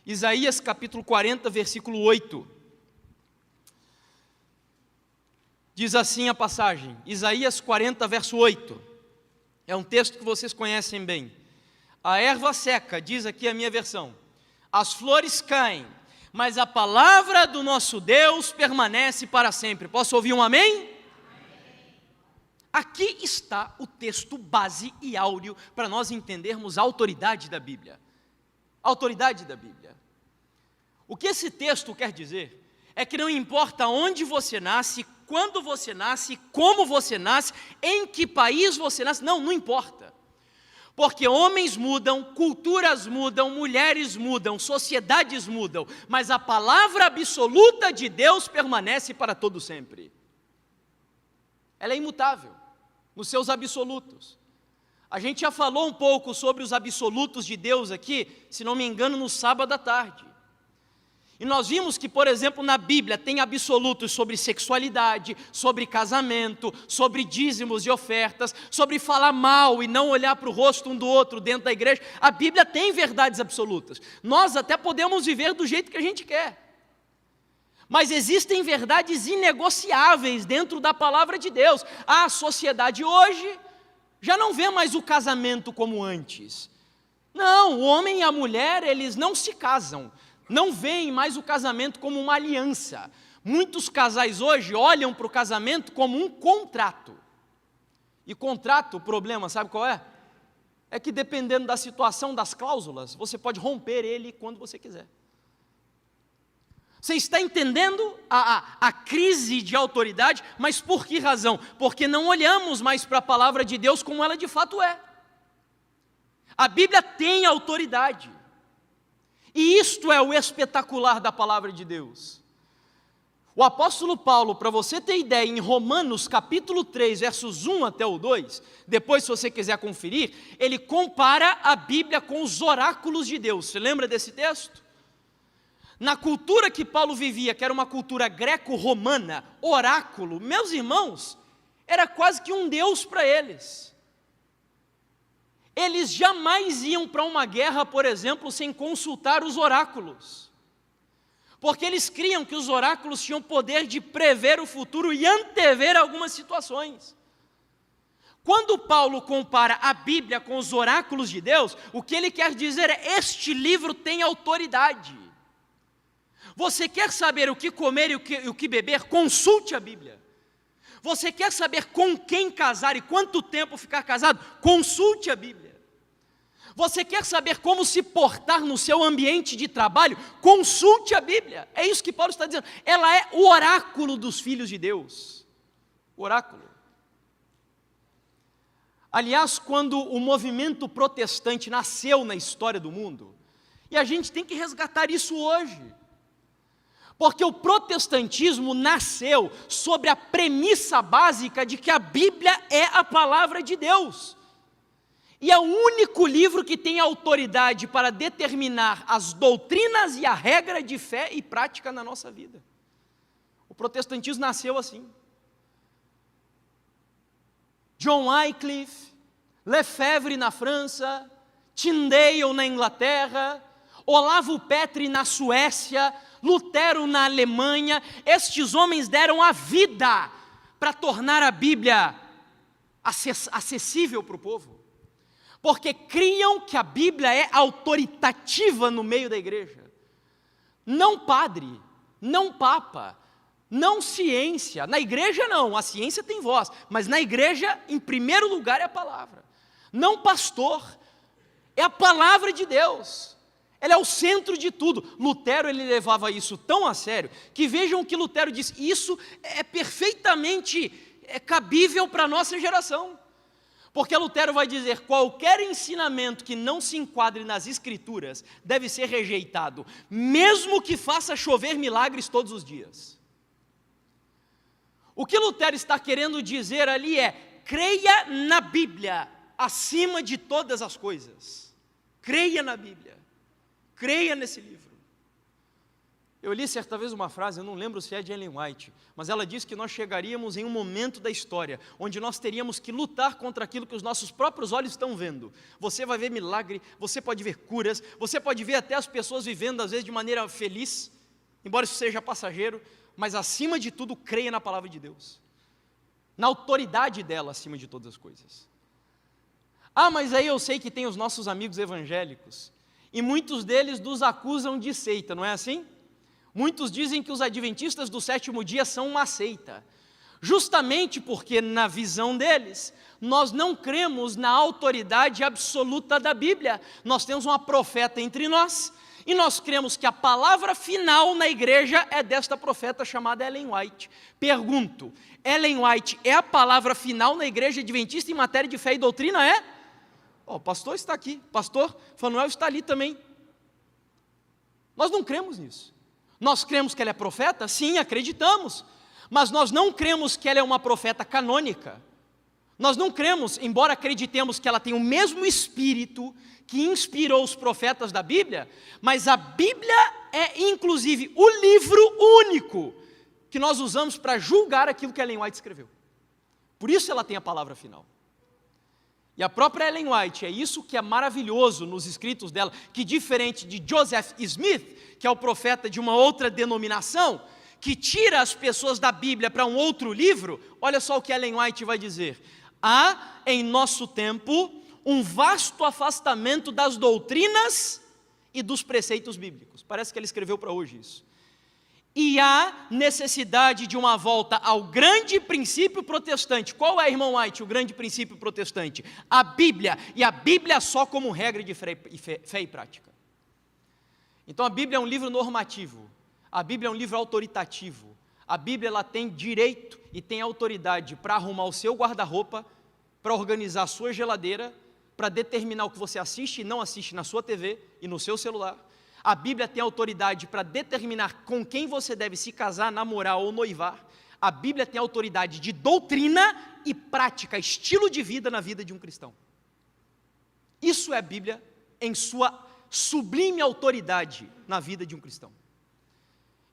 Isaías capítulo 40, versículo 8. Diz assim a passagem, Isaías 40, verso 8. É um texto que vocês conhecem bem. A erva seca, diz aqui a minha versão, as flores caem, mas a palavra do nosso Deus permanece para sempre. Posso ouvir um amém? Amém. Aqui está o texto base e áureo para nós entendermos a autoridade da Bíblia. A autoridade da Bíblia. O que esse texto quer dizer é que não importa onde você nasce, quando você nasce, como você nasce, em que país você nasce, não importa. Porque homens mudam, culturas mudam, mulheres mudam, sociedades mudam, mas a palavra absoluta de Deus permanece para todo sempre. Ela é imutável, nos seus absolutos. A gente já falou um pouco sobre os absolutos de Deus aqui, se não me engano, no sábado à tarde. E nós vimos que, por exemplo, na Bíblia tem absolutos sobre sexualidade, sobre casamento, sobre dízimos e ofertas, sobre falar mal e não olhar para o rosto um do outro dentro da igreja. A Bíblia tem verdades absolutas. Nós até podemos viver do jeito que a gente quer. Mas existem verdades inegociáveis dentro da palavra de Deus. A sociedade hoje já não vê mais o casamento como antes. Não, o homem e a mulher, eles não se casam. Não veem mais o casamento como uma aliança. Muitos casais hoje olham para o casamento como um contrato. E contrato, o problema, sabe qual é? É que dependendo da situação, das cláusulas, você pode romper ele quando você quiser. Você está entendendo a crise de autoridade, mas por que razão? Porque não olhamos mais para a palavra de Deus como ela de fato é. A Bíblia tem autoridade. E isto é o espetacular da palavra de Deus. O apóstolo Paulo, para você ter ideia, em Romanos capítulo 3, versos 1 até o 2, depois se você quiser conferir, ele compara a Bíblia com os oráculos de Deus. Você lembra desse texto? Na cultura que Paulo vivia, que era uma cultura greco-romana, oráculo, meus irmãos, era quase que um deus para eles. Eles jamais iam para uma guerra, por exemplo, sem consultar os oráculos. Porque eles criam que os oráculos tinham poder de prever o futuro e antever algumas situações. Quando Paulo compara a Bíblia com os oráculos de Deus, o que ele quer dizer é: este livro tem autoridade. Você quer saber o que comer e o que beber? Consulte a Bíblia. Você quer saber com quem casar e quanto tempo ficar casado? Consulte a Bíblia. Você quer saber como se portar no seu ambiente de trabalho? Consulte a Bíblia. É isso que Paulo está dizendo. Ela é o oráculo dos filhos de Deus. O oráculo. Aliás, quando o movimento protestante nasceu na história do mundo, e a gente tem que resgatar isso hoje, porque o protestantismo nasceu sobre a premissa básica de que a Bíblia é a palavra de Deus. E é o único livro que tem autoridade para determinar as doutrinas e a regra de fé e prática na nossa vida. O protestantismo nasceu assim. John Wycliffe, Lefebvre na França, Tyndale na Inglaterra, Olavo Petri na Suécia, Lutero na Alemanha. Estes homens deram a vida para tornar a Bíblia acessível para o povo, porque criam que a Bíblia é autoritativa no meio da igreja. Não padre, não papa, não ciência. Na igreja não, a ciência tem voz, mas na igreja, em primeiro lugar, é a palavra. Não pastor, é a palavra de Deus. Ela é o centro de tudo. Lutero, ele levava isso tão a sério, que vejam o que Lutero disse: isso é perfeitamente cabível para a nossa geração. Porque Lutero vai dizer: qualquer ensinamento que não se enquadre nas Escrituras deve ser rejeitado, mesmo que faça chover milagres todos os dias. O que Lutero está querendo dizer ali é: creia na Bíblia acima de todas as coisas. Creia na Bíblia. Creia nesse livro. Eu li certa vez uma frase, eu não lembro se é de Ellen White, mas ela diz que nós chegaríamos em um momento da história onde nós teríamos que lutar contra aquilo que os nossos próprios olhos estão vendo. Você vai ver milagre, você pode ver curas, você pode ver até as pessoas vivendo às vezes de maneira feliz, embora isso seja passageiro, mas acima de tudo creia na palavra de Deus, na autoridade dela acima de todas as coisas. Ah, mas aí eu sei que tem os nossos amigos evangélicos, e muitos deles nos acusam de seita, não é assim? Muitos dizem que os adventistas do sétimo dia são uma seita, justamente porque na visão deles, nós não cremos na autoridade absoluta da Bíblia. Nós temos uma profeta entre nós, e nós cremos que a palavra final na igreja é desta profeta chamada Ellen White. Pergunto, Ellen White é a palavra final na igreja adventista em matéria de fé e doutrina? É? O pastor está aqui, pastor Fanuel está ali também. Nós não cremos nisso. Nós cremos que ela é profeta? Sim, acreditamos. Mas nós não cremos que ela é uma profeta canônica. Nós não cremos, embora acreditemos que ela tem o mesmo espírito que inspirou os profetas da Bíblia, mas a Bíblia é inclusive o livro único que nós usamos para julgar aquilo que Ellen White escreveu. Por isso ela tem a palavra final. E a própria Ellen White, é isso que é maravilhoso nos escritos dela, que diferente de Joseph Smith, que é o profeta de uma outra denominação, que tira as pessoas da Bíblia para um outro livro, olha só o que Ellen White vai dizer: há em nosso tempo um vasto afastamento das doutrinas e dos preceitos bíblicos. Parece que ele escreveu para hoje isso. E há necessidade de uma volta ao grande princípio protestante. Qual é, irmão White, o grande princípio protestante? A Bíblia, e a Bíblia só como regra de fé e prática. Então a Bíblia é um livro normativo, a Bíblia é um livro autoritativo, a Bíblia ela tem direito e tem autoridade para arrumar o seu guarda-roupa, para organizar a sua geladeira, para determinar o que você assiste e não assiste na sua TV e no seu celular. A Bíblia tem autoridade para determinar com quem você deve se casar, namorar ou noivar. A Bíblia tem autoridade de doutrina e prática, estilo de vida na vida de um cristão. Isso é a Bíblia em sua sublime autoridade na vida de um cristão.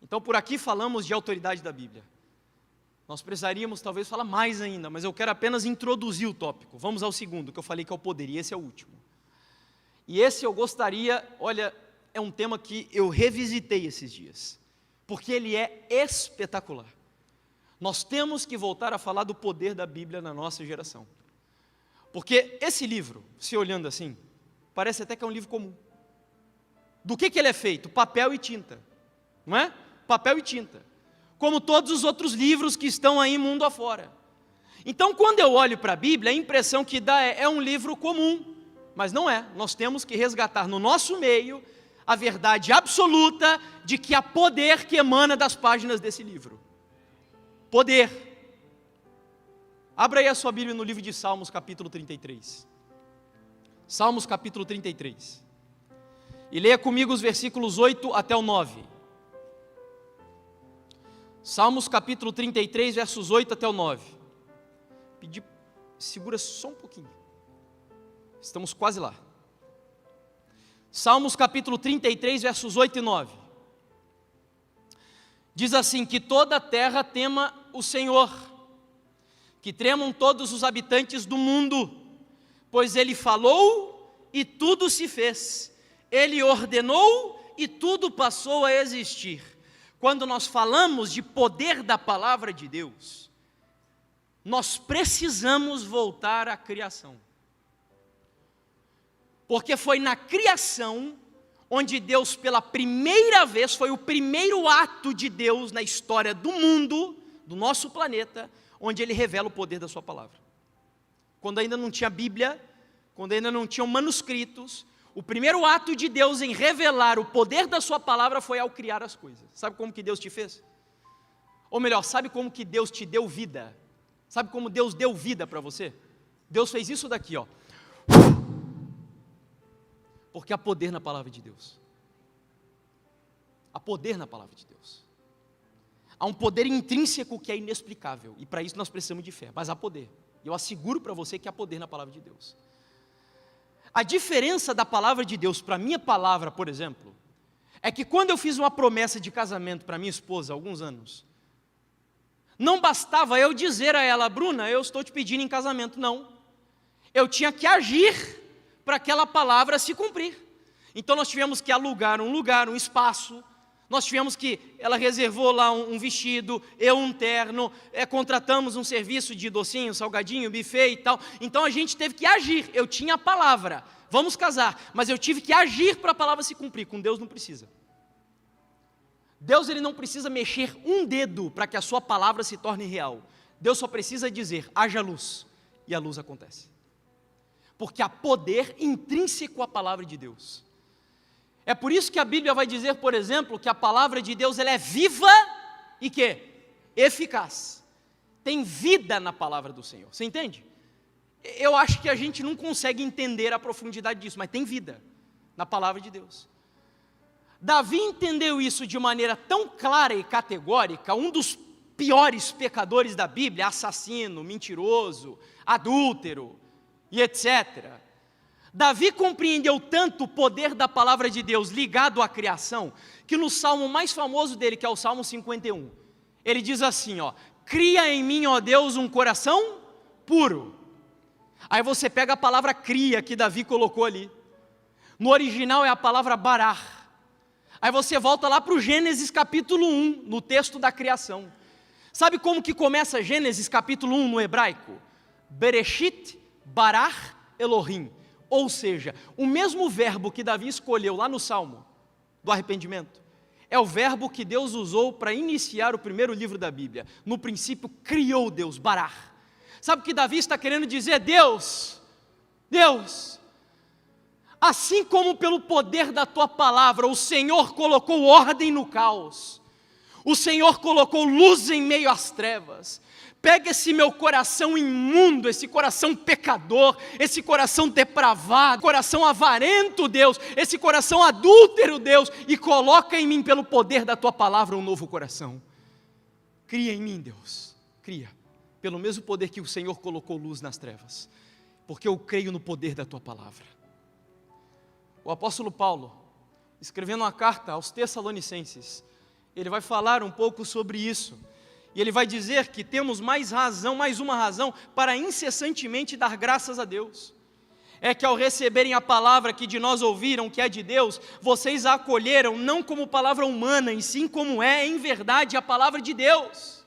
Então por aqui falamos de autoridade da Bíblia. Nós precisaríamos talvez falar mais ainda, mas eu quero apenas introduzir o tópico. Vamos ao segundo, que eu falei que é o poder, e esse é o último. E esse eu gostaria, olha, é um tema que eu revisitei esses dias, porque ele é espetacular. Nós temos que voltar a falar do poder da Bíblia na nossa geração. Porque esse livro, se olhando assim, parece até que é um livro comum. Do que ele é feito? Papel e tinta, não é? Papel e tinta. Como todos os outros livros que estão aí mundo afora. Então, quando eu olho para a Bíblia, a impressão que dá é um livro comum, mas não é. Nós temos que resgatar no nosso meio a verdade absoluta de que há poder que emana das páginas desse livro. Poder. Abra aí a sua Bíblia no livro de Salmos, capítulo 33. Salmos, capítulo 33. E leia comigo os versículos 8 até o 9. Salmos, capítulo 33, versos 8 até o 9. Segura só um pouquinho. Estamos quase lá. Salmos, capítulo 33, versos 8 e 9. Diz assim: que toda a terra tema o Senhor, que tremam todos os habitantes do mundo, pois Ele falou e tudo se fez, Ele ordenou e tudo passou a existir. Quando nós falamos de poder da palavra de Deus, nós precisamos voltar à criação. Porque foi na criação onde Deus, pela primeira vez, foi o primeiro ato de Deus na história do mundo, do nosso planeta, onde Ele revela o poder da sua palavra. Quando ainda não tinha Bíblia, quando ainda não tinham manuscritos, o primeiro ato de Deus em revelar o poder da sua palavra foi ao criar as coisas. Sabe como que Deus te fez? Ou melhor, sabe como que Deus te deu vida? Sabe como Deus deu vida para você? Deus fez isso daqui, ó. Porque há poder na palavra de Deus. Há poder na palavra de Deus. Há um poder intrínseco que é inexplicável, e para isso nós precisamos de fé, mas há poder. Eu asseguro para você que há poder na palavra de Deus. A diferença da palavra de Deus para a minha palavra, por exemplo, é que quando eu fiz uma promessa de casamento para minha esposa há alguns anos, não bastava eu dizer a ela: Bruna, eu estou te pedindo em casamento. Não, eu tinha que agir para aquela palavra se cumprir. Então nós tivemos que alugar um lugar, um espaço. Nós tivemos que, ela reservou lá um vestido, eu um terno, contratamos um serviço de docinho, salgadinho, buffet e tal. Então a gente teve que agir. Eu tinha a palavra, vamos casar, mas eu tive que agir para a palavra se cumprir. Com Deus não precisa. Deus, Ele não precisa mexer um dedo para que a sua palavra se torne real. Deus só precisa dizer: haja luz, e a luz acontece. Porque há poder intrínseco à palavra de Deus. É por isso que a Bíblia vai dizer, por exemplo, que a palavra de Deus ela é viva e eficaz. Tem vida na palavra do Senhor. Você entende? Eu acho que a gente não consegue entender a profundidade disso, mas tem vida na palavra de Deus. Davi entendeu isso de maneira tão clara e categórica, um dos piores pecadores da Bíblia, assassino, mentiroso, adúltero e etc. Davi compreendeu tanto o poder da palavra de Deus ligado à criação, que no salmo mais famoso dele, que é o Salmo 51, ele diz assim, ó: cria em mim, ó Deus, um coração puro. Aí você pega a palavra cria que Davi colocou ali, no original é a palavra barar. Aí você volta lá para o Gênesis capítulo 1, no texto da criação. Sabe como que começa Gênesis capítulo 1 no hebraico? Bereshit barar Elohim. Ou seja, o mesmo verbo que Davi escolheu lá no Salmo do arrependimento, é o verbo que Deus usou para iniciar o primeiro livro da Bíblia. No princípio criou Deus, barar. Sabe o que Davi está querendo dizer? Deus, assim como pelo poder da tua palavra, o Senhor colocou ordem no caos, o Senhor colocou luz em meio às trevas. Pega esse meu coração imundo, esse coração pecador, esse coração depravado, coração avarento, Deus, esse coração adúltero, Deus, e coloca em mim, pelo poder da tua palavra, um novo coração. Cria em mim, Deus, cria, pelo mesmo poder que o Senhor colocou luz nas trevas, porque eu creio no poder da tua palavra. O apóstolo Paulo, escrevendo uma carta aos Tessalonicenses, ele vai falar um pouco sobre isso. E ele vai dizer que temos mais uma razão para incessantemente dar graças a Deus. É que ao receberem a palavra que de nós ouviram, que é de Deus, vocês a acolheram não como palavra humana, e sim como é em verdade a palavra de Deus.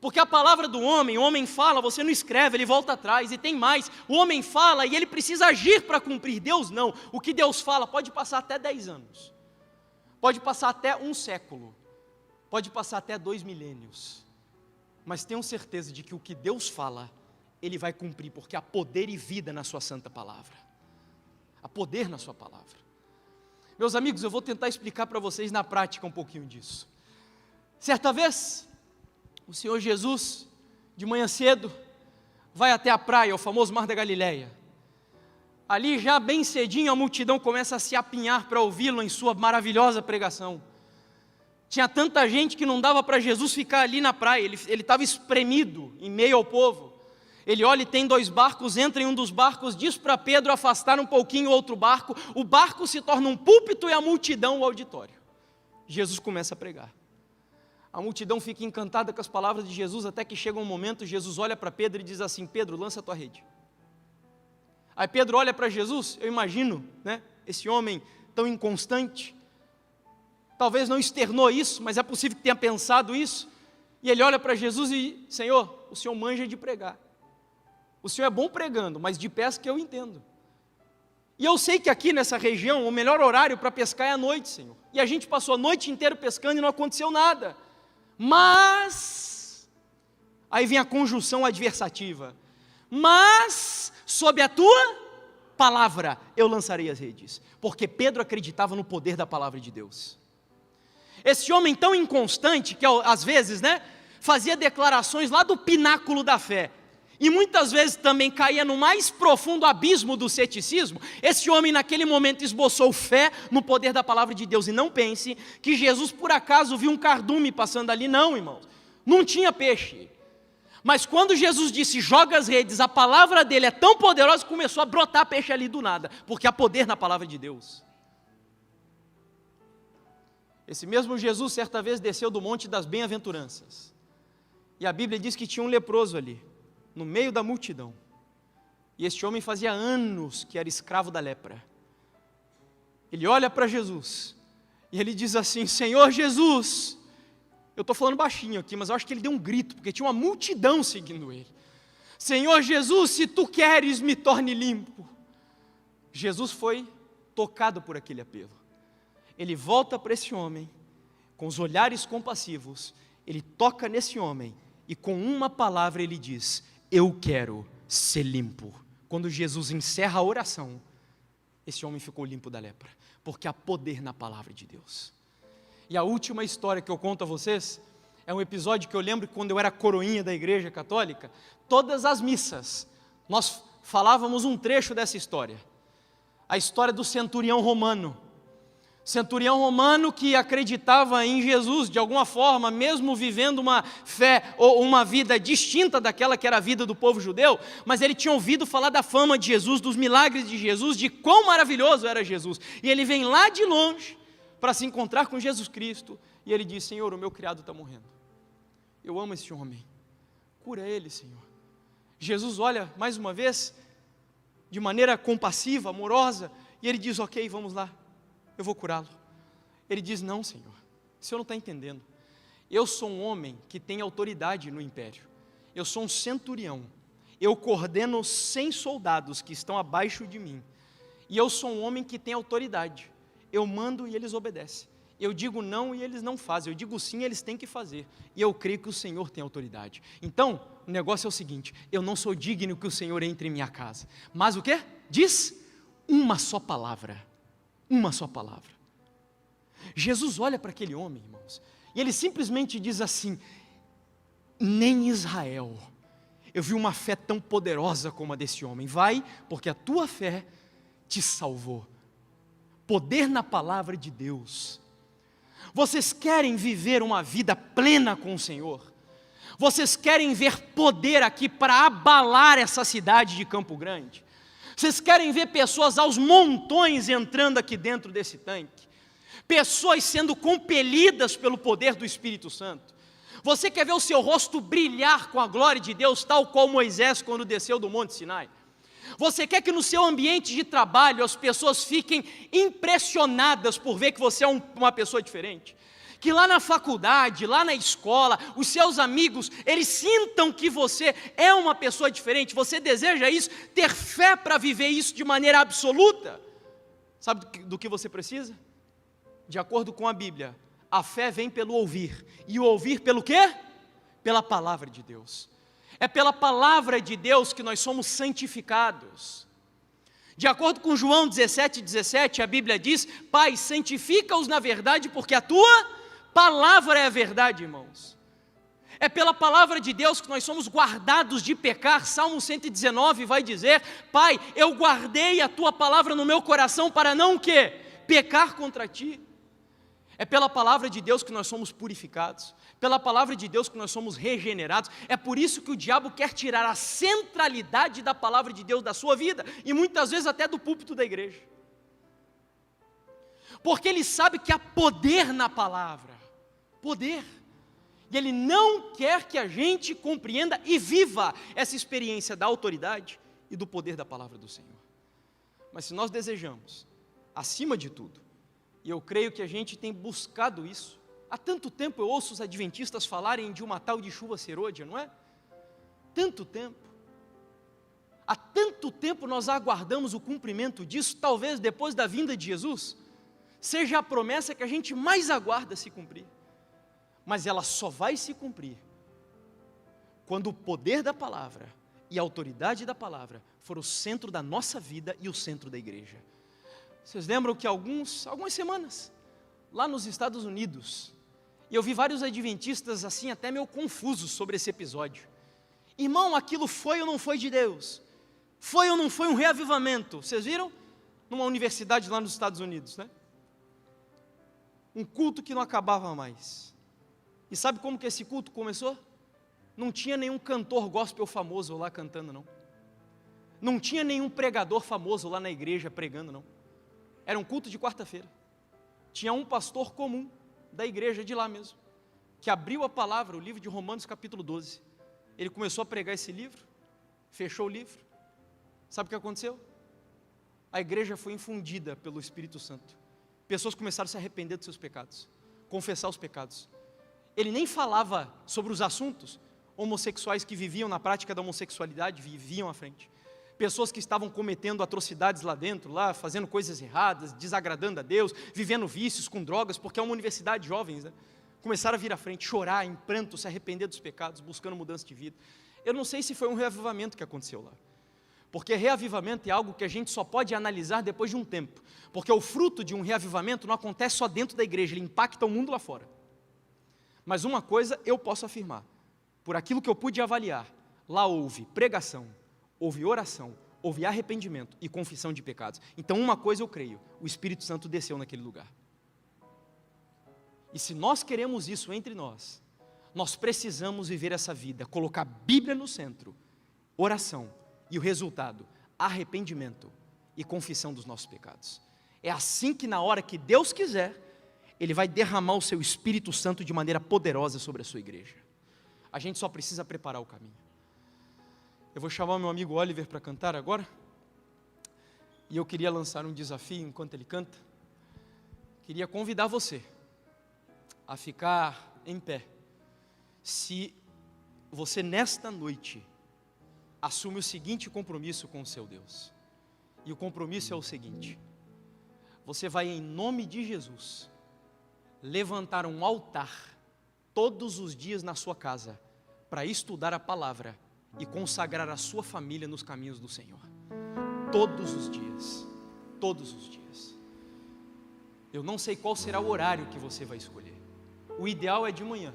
Porque a palavra do homem, o homem fala, você não escreve, ele volta atrás, e tem mais, o homem fala e ele precisa agir para cumprir, Deus não. O que Deus fala pode passar até 10 anos, pode passar até 1 século, pode passar até 2 milênios, mas tenham certeza de que o que Deus fala, Ele vai cumprir, porque há poder e vida na sua santa palavra, há poder na sua palavra. Meus amigos, eu vou tentar explicar para vocês na prática um pouquinho disso. Certa vez, o Senhor Jesus, de manhã cedo, vai até a praia, o famoso Mar da Galileia. Ali já bem cedinho a multidão começa a se apinhar para ouvi-lo em sua maravilhosa pregação. Tinha tanta gente que não dava para Jesus ficar ali na praia, ele estava espremido em meio ao povo. Ele olha e tem 2 barcos, entra em um dos barcos, diz para Pedro afastar um pouquinho o outro barco, o barco se torna um púlpito e a multidão o auditório. Jesus começa a pregar. A multidão fica encantada com as palavras de Jesus, até que chega um momento, Jesus olha para Pedro e diz assim: Pedro, lança a tua rede. Aí Pedro olha para Jesus, eu imagino, né, esse homem tão inconstante, talvez não externou isso, mas é possível que tenha pensado isso, e ele olha para Jesus e: Senhor, o Senhor manja de pregar, o Senhor é bom pregando, mas de pesca que eu entendo, e eu sei que aqui nessa região, o melhor horário para pescar é à noite, Senhor, e a gente passou a noite inteira pescando e não aconteceu nada, mas, aí vem a conjunção adversativa, mas, sob a tua palavra, eu lançarei as redes, porque Pedro acreditava no poder da palavra de Deus. Esse homem tão inconstante, que às vezes, né, fazia declarações lá do pináculo da fé, e muitas vezes também caía no mais profundo abismo do ceticismo, esse homem naquele momento esboçou fé no poder da palavra de Deus, e não pense que Jesus por acaso viu um cardume passando ali, não, irmãos, não tinha peixe, mas quando Jesus disse, joga as redes, a palavra dele é tão poderosa que começou a brotar peixe ali do nada, porque há poder na palavra de Deus. Esse mesmo Jesus certa vez desceu do Monte das Bem-aventuranças, e a Bíblia diz que tinha um leproso ali, no meio da multidão, e este homem fazia anos que era escravo da lepra. Ele olha para Jesus, e ele diz assim, Senhor Jesus, eu estou falando baixinho aqui, mas eu acho que ele deu um grito, porque tinha uma multidão seguindo ele, Senhor Jesus, se tu queres, me torne limpo. Jesus foi tocado por aquele apelo, ele volta para esse homem, com os olhares compassivos, ele toca nesse homem, e com uma palavra ele diz, eu quero ser limpo. Quando Jesus encerra a oração, esse homem ficou limpo da lepra, porque há poder na palavra de Deus. E a última história que eu conto a vocês, é um episódio que eu lembro que quando eu era coroinha da igreja católica, todas as missas, nós falávamos um trecho dessa história, a história do centurião romano que acreditava em Jesus de alguma forma, mesmo vivendo uma fé ou uma vida distinta daquela que era a vida do povo judeu, mas ele tinha ouvido falar da fama de Jesus, dos milagres de Jesus, de quão maravilhoso era Jesus, e ele vem lá de longe para se encontrar com Jesus Cristo, e ele diz, Senhor, o meu criado está morrendo, eu amo esse homem, cura ele, Senhor. Jesus olha mais uma vez, de maneira compassiva, amorosa, e ele diz, ok, vamos lá, eu vou curá-lo. Ele diz, não, Senhor, o Senhor não está entendendo, eu sou um homem que tem autoridade no império, eu sou um centurião, eu coordeno 100 soldados que estão abaixo de mim, e eu sou um homem que tem autoridade, eu mando e eles obedecem, eu digo não e eles não fazem, eu digo sim e eles têm que fazer, e eu creio que o Senhor tem autoridade. Então, o negócio é o seguinte, eu não sou digno que o Senhor entre em minha casa, mas o quê? Diz uma só palavra, uma só palavra. Jesus olha para aquele homem, irmãos, e ele simplesmente diz assim, nem Israel, eu vi uma fé tão poderosa como a desse homem, vai, porque a tua fé te salvou. Poder na palavra de Deus. Vocês querem viver uma vida plena com o Senhor? Vocês querem ver poder aqui para abalar essa cidade de Campo Grande? Vocês querem ver pessoas aos montões entrando aqui dentro desse tanque? Pessoas sendo compelidas pelo poder do Espírito Santo? Você quer ver o seu rosto brilhar com a glória de Deus, tal qual Moisés quando desceu do Monte Sinai? Você quer que no seu ambiente de trabalho as pessoas fiquem impressionadas por ver que você é uma pessoa diferente? que lá na faculdade, lá na escola, os seus amigos, eles sintam que você é uma pessoa diferente. Você deseja isso, ter fé para viver isso de maneira absoluta. Sabe do que você precisa? De acordo com a Bíblia, a fé vem pelo ouvir. E o ouvir pelo quê? Pela palavra de Deus. É pela palavra de Deus que nós somos santificados. De acordo com João 17:17, a Bíblia diz: Pai, santifica-os na verdade, porque a tua palavra é a verdade, irmãos. É pela palavra de Deus que nós somos guardados de pecar. Salmo 119 vai dizer: Pai, eu guardei a tua palavra no meu coração para não o quê? Pecar contra ti. É pela palavra de Deus que nós somos purificados, pela palavra de Deus que nós somos regenerados. É por isso que o diabo quer tirar a centralidade da palavra de Deus da sua vida, e muitas vezes até do púlpito da igreja, porque ele sabe que há poder na palavra, poder, e ele não quer que a gente compreenda e viva essa experiência da autoridade e do poder da palavra do Senhor. Mas se nós desejamos, acima de tudo, e eu creio que a gente tem buscado isso. Há tanto tempo eu ouço os adventistas falarem de uma tal de chuva serôdia, não é? Tanto tempo. Há tanto tempo nós aguardamos o cumprimento disso, talvez depois da vinda de Jesus, seja a promessa que a gente mais aguarda se cumprir. Mas ela só vai se cumprir quando o poder da palavra e a autoridade da palavra for o centro da nossa vida e o centro da igreja. Vocês lembram que algumas semanas, lá nos Estados Unidos, e eu vi vários adventistas assim até meio confusos sobre esse episódio. Irmão, aquilo foi ou não foi de Deus? Foi ou não foi um reavivamento? Vocês viram? Numa universidade lá nos Estados Unidos, né? Um culto que não acabava mais. E sabe como que esse culto começou? Não tinha nenhum cantor gospel famoso lá cantando, não. Não tinha nenhum pregador famoso lá na igreja pregando, não. Era um culto de quarta-feira. Tinha um pastor comum da igreja de lá mesmo, que abriu a palavra, o livro de Romanos capítulo 12. Ele começou a pregar esse livro, fechou o livro. Sabe o que aconteceu? A igreja foi infundida pelo Espírito Santo. Pessoas começaram a se arrepender dos seus pecados, confessar os pecados. Ele nem falava sobre os assuntos. Homossexuais que viviam na prática da homossexualidade viviam à frente. Pessoas que estavam cometendo atrocidades lá dentro, lá fazendo coisas erradas, desagradando a Deus, vivendo vícios com drogas, porque é uma universidade de jovens, né? Começaram a vir à frente, chorar em pranto, se arrepender dos pecados, buscando mudança de vida. Eu não sei se foi um reavivamento que aconteceu lá, porque reavivamento é algo que a gente só pode analisar depois de um tempo, porque o fruto de um reavivamento não acontece só dentro da igreja, ele impacta o mundo lá fora. Mas uma coisa eu posso afirmar, por aquilo que eu pude avaliar, lá houve pregação, houve oração, houve arrependimento e confissão de pecados. Então uma coisa eu creio, o Espírito Santo desceu naquele lugar. E se nós queremos isso entre nós, nós precisamos viver essa vida, colocar a Bíblia no centro, oração, e o resultado, arrependimento e confissão dos nossos pecados. É assim que na hora que Deus quiser, Ele vai derramar o seu Espírito Santo de maneira poderosa sobre a sua igreja. A gente só precisa preparar o caminho. Eu vou chamar o meu amigo Oliver para cantar agora, e eu queria lançar um desafio enquanto ele canta. Queria convidar você a ficar em pé, se você nesta noite assume o seguinte compromisso com o seu Deus, e o compromisso é o seguinte: você vai em nome de Jesus levantar um altar todos os dias na sua casa, para estudar a palavra e consagrar a sua família nos caminhos do Senhor, todos os dias, todos os dias. Eu não sei qual será o horário que você vai escolher. O ideal é de manhã,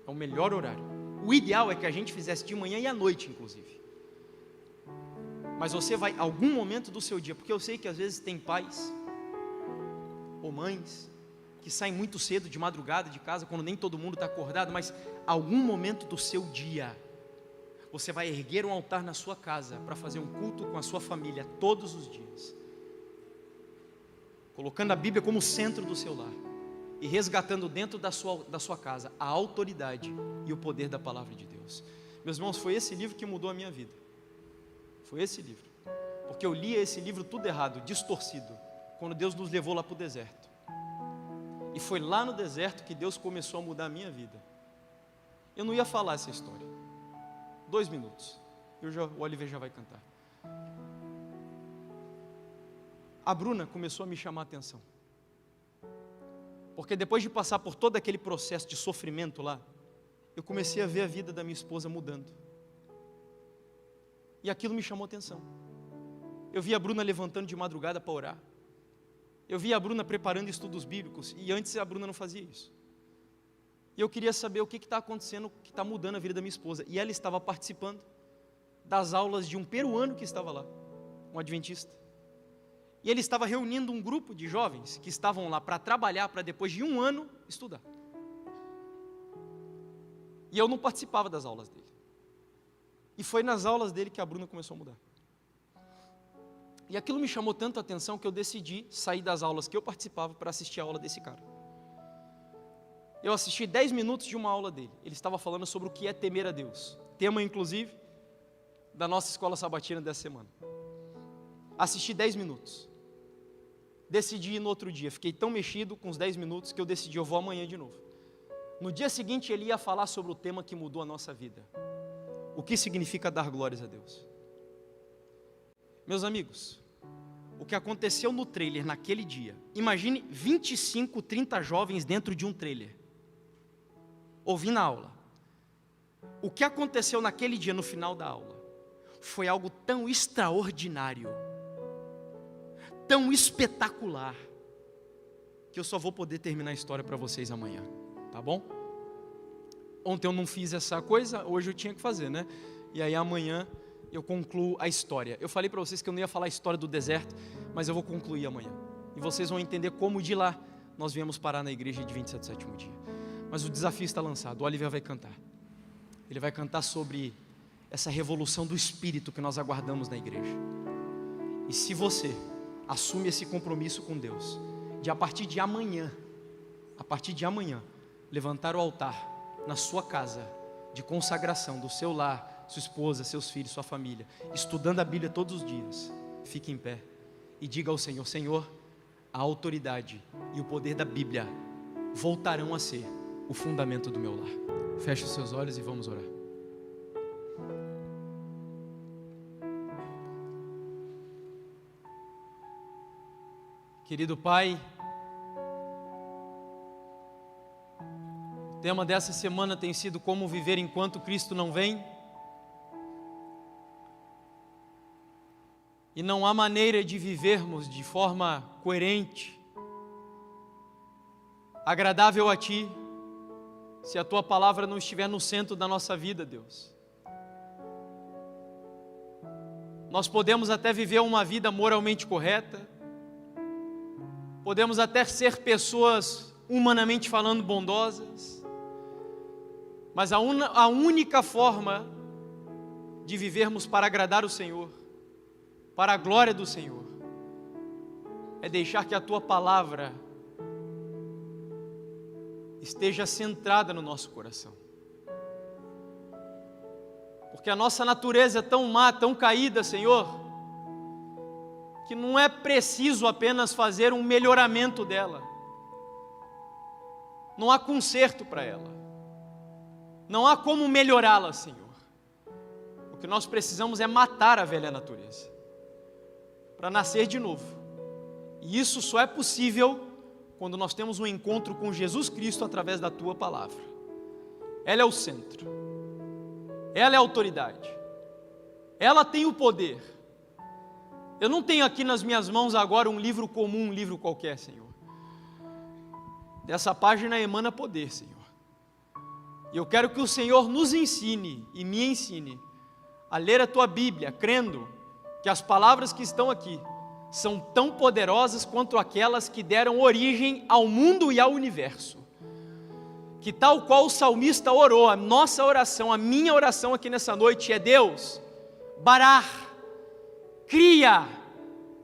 é o melhor horário. O ideal é que a gente fizesse de manhã e à noite, inclusive. Mas você vai, algum momento do seu dia, porque eu sei que às vezes tem pais ou mães que saem muito cedo de madrugada de casa, quando nem todo mundo está acordado, mas algum momento do seu dia, você vai erguer um altar na sua casa, para fazer um culto com a sua família, todos os dias, colocando a Bíblia como centro do seu lar, e resgatando dentro da sua casa, a autoridade e o poder da palavra de Deus. Meus irmãos, foi esse livro que mudou a minha vida, foi esse livro, porque eu lia esse livro tudo errado, distorcido, quando Deus nos levou lá para o deserto. E foi lá no deserto que Deus começou a mudar a minha vida. Eu não ia falar essa história. 2 minutos. O Oliver já vai cantar. A Bruna começou a me chamar a atenção. Porque depois de passar por todo aquele processo de sofrimento lá, eu comecei a ver a vida da minha esposa mudando. E aquilo me chamou a atenção. Eu vi a Bruna levantando de madrugada para orar. Eu vi a Bruna preparando estudos bíblicos, e antes a Bruna não fazia isso. E eu queria saber o que está acontecendo, que está mudando a vida da minha esposa. E ela estava participando das aulas de um peruano que estava lá, um adventista. E ele estava reunindo um grupo de jovens que estavam lá para trabalhar, para depois de 1 ano estudar. E eu não participava das aulas dele. E foi nas aulas dele que a Bruna começou a mudar. E aquilo me chamou tanto a atenção que eu decidi sair das aulas que eu participava para assistir a aula desse cara. Eu assisti 10 minutos de uma aula dele. Ele estava falando sobre o que é temer a Deus. Tema, inclusive, da nossa escola sabatina dessa semana. Assisti 10 minutos. Decidi ir no outro dia. Fiquei tão mexido com os 10 minutos que eu decidi, eu vou amanhã de novo. No dia seguinte ele ia falar sobre o tema que mudou a nossa vida. O que significa dar glórias a Deus? Meus amigos, o que aconteceu no trailer naquele dia, imagine 25, 30 jovens dentro de um trailer, ouvindo a aula. O que aconteceu naquele dia no final da aula, foi algo tão extraordinário, tão espetacular, que eu só vou poder terminar a história para vocês amanhã, tá bom? Ontem eu não fiz essa coisa, hoje eu tinha que fazer, né? E aí amanhã eu concluo a história. Eu falei para vocês que eu não ia falar a história do deserto, mas eu vou concluir amanhã. E vocês vão entender como de lá nós viemos parar na igreja de 27º sétimo dia. Mas o desafio está lançado, o Oliver vai cantar. Ele vai cantar sobre essa revolução do Espírito que nós aguardamos na igreja. E se você assume esse compromisso com Deus, de a partir de amanhã, levantar o altar na sua casa, de consagração do seu lar, sua esposa, seus filhos, sua família, estudando a Bíblia todos os dias, fique em pé e diga ao Senhor: Senhor, a autoridade e o poder da Bíblia voltarão a ser o fundamento do meu lar. Feche os seus olhos e vamos orar. Querido Pai, o tema dessa semana tem sido como viver enquanto Cristo não vem. E não há maneira de vivermos de forma coerente, agradável a Ti, se a Tua palavra não estiver no centro da nossa vida, Deus. Nós podemos até viver uma vida moralmente correta, podemos até ser pessoas humanamente falando bondosas, mas a única forma de vivermos para agradar o Senhor, para a glória do Senhor, é deixar que a Tua palavra esteja centrada no nosso coração. Porque a nossa natureza é tão má, tão caída, Senhor, que não é preciso apenas fazer um melhoramento dela. Não há conserto para ela. Não há como melhorá-la, Senhor. O que nós precisamos é matar a velha natureza, para nascer de novo. E isso só é possível quando nós temos um encontro com Jesus Cristo através da Tua palavra. Ela é o centro, ela é a autoridade, ela tem o poder. Eu não tenho aqui nas minhas mãos agora um livro comum, um livro qualquer, Senhor. Dessa página emana poder, Senhor. E eu quero que o Senhor nos ensine e me ensine a ler a Tua Bíblia, crendo que as palavras que estão aqui são tão poderosas quanto aquelas que deram origem ao mundo e ao universo. Que tal qual o salmista orou, a nossa oração, a minha oração aqui nessa noite é: Deus, barar, cria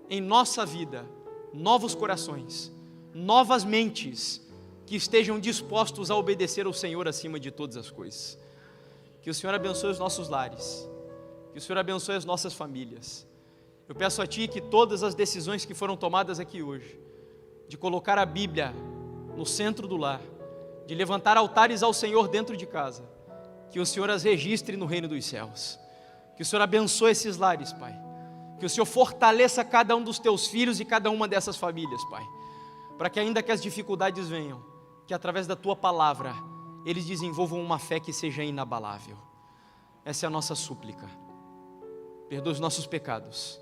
em nossa vida novos corações, novas mentes, que estejam dispostos a obedecer ao Senhor acima de todas as coisas. Que o Senhor abençoe os nossos lares, que o Senhor abençoe as nossas famílias. Eu peço a Ti que todas as decisões que foram tomadas aqui hoje, de colocar a Bíblia no centro do lar, de levantar altares ao Senhor dentro de casa, que o Senhor as registre no reino dos céus. Que o Senhor abençoe esses lares, Pai. Que o Senhor fortaleça cada um dos teus filhos e cada uma dessas famílias, Pai. Para que ainda que as dificuldades venham, que através da Tua palavra, eles desenvolvam uma fé que seja inabalável. Essa é a nossa súplica. Perdoa os nossos pecados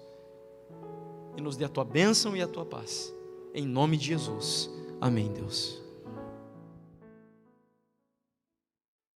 e nos dê a Tua bênção e a Tua paz. Em nome de Jesus. Amém, Deus.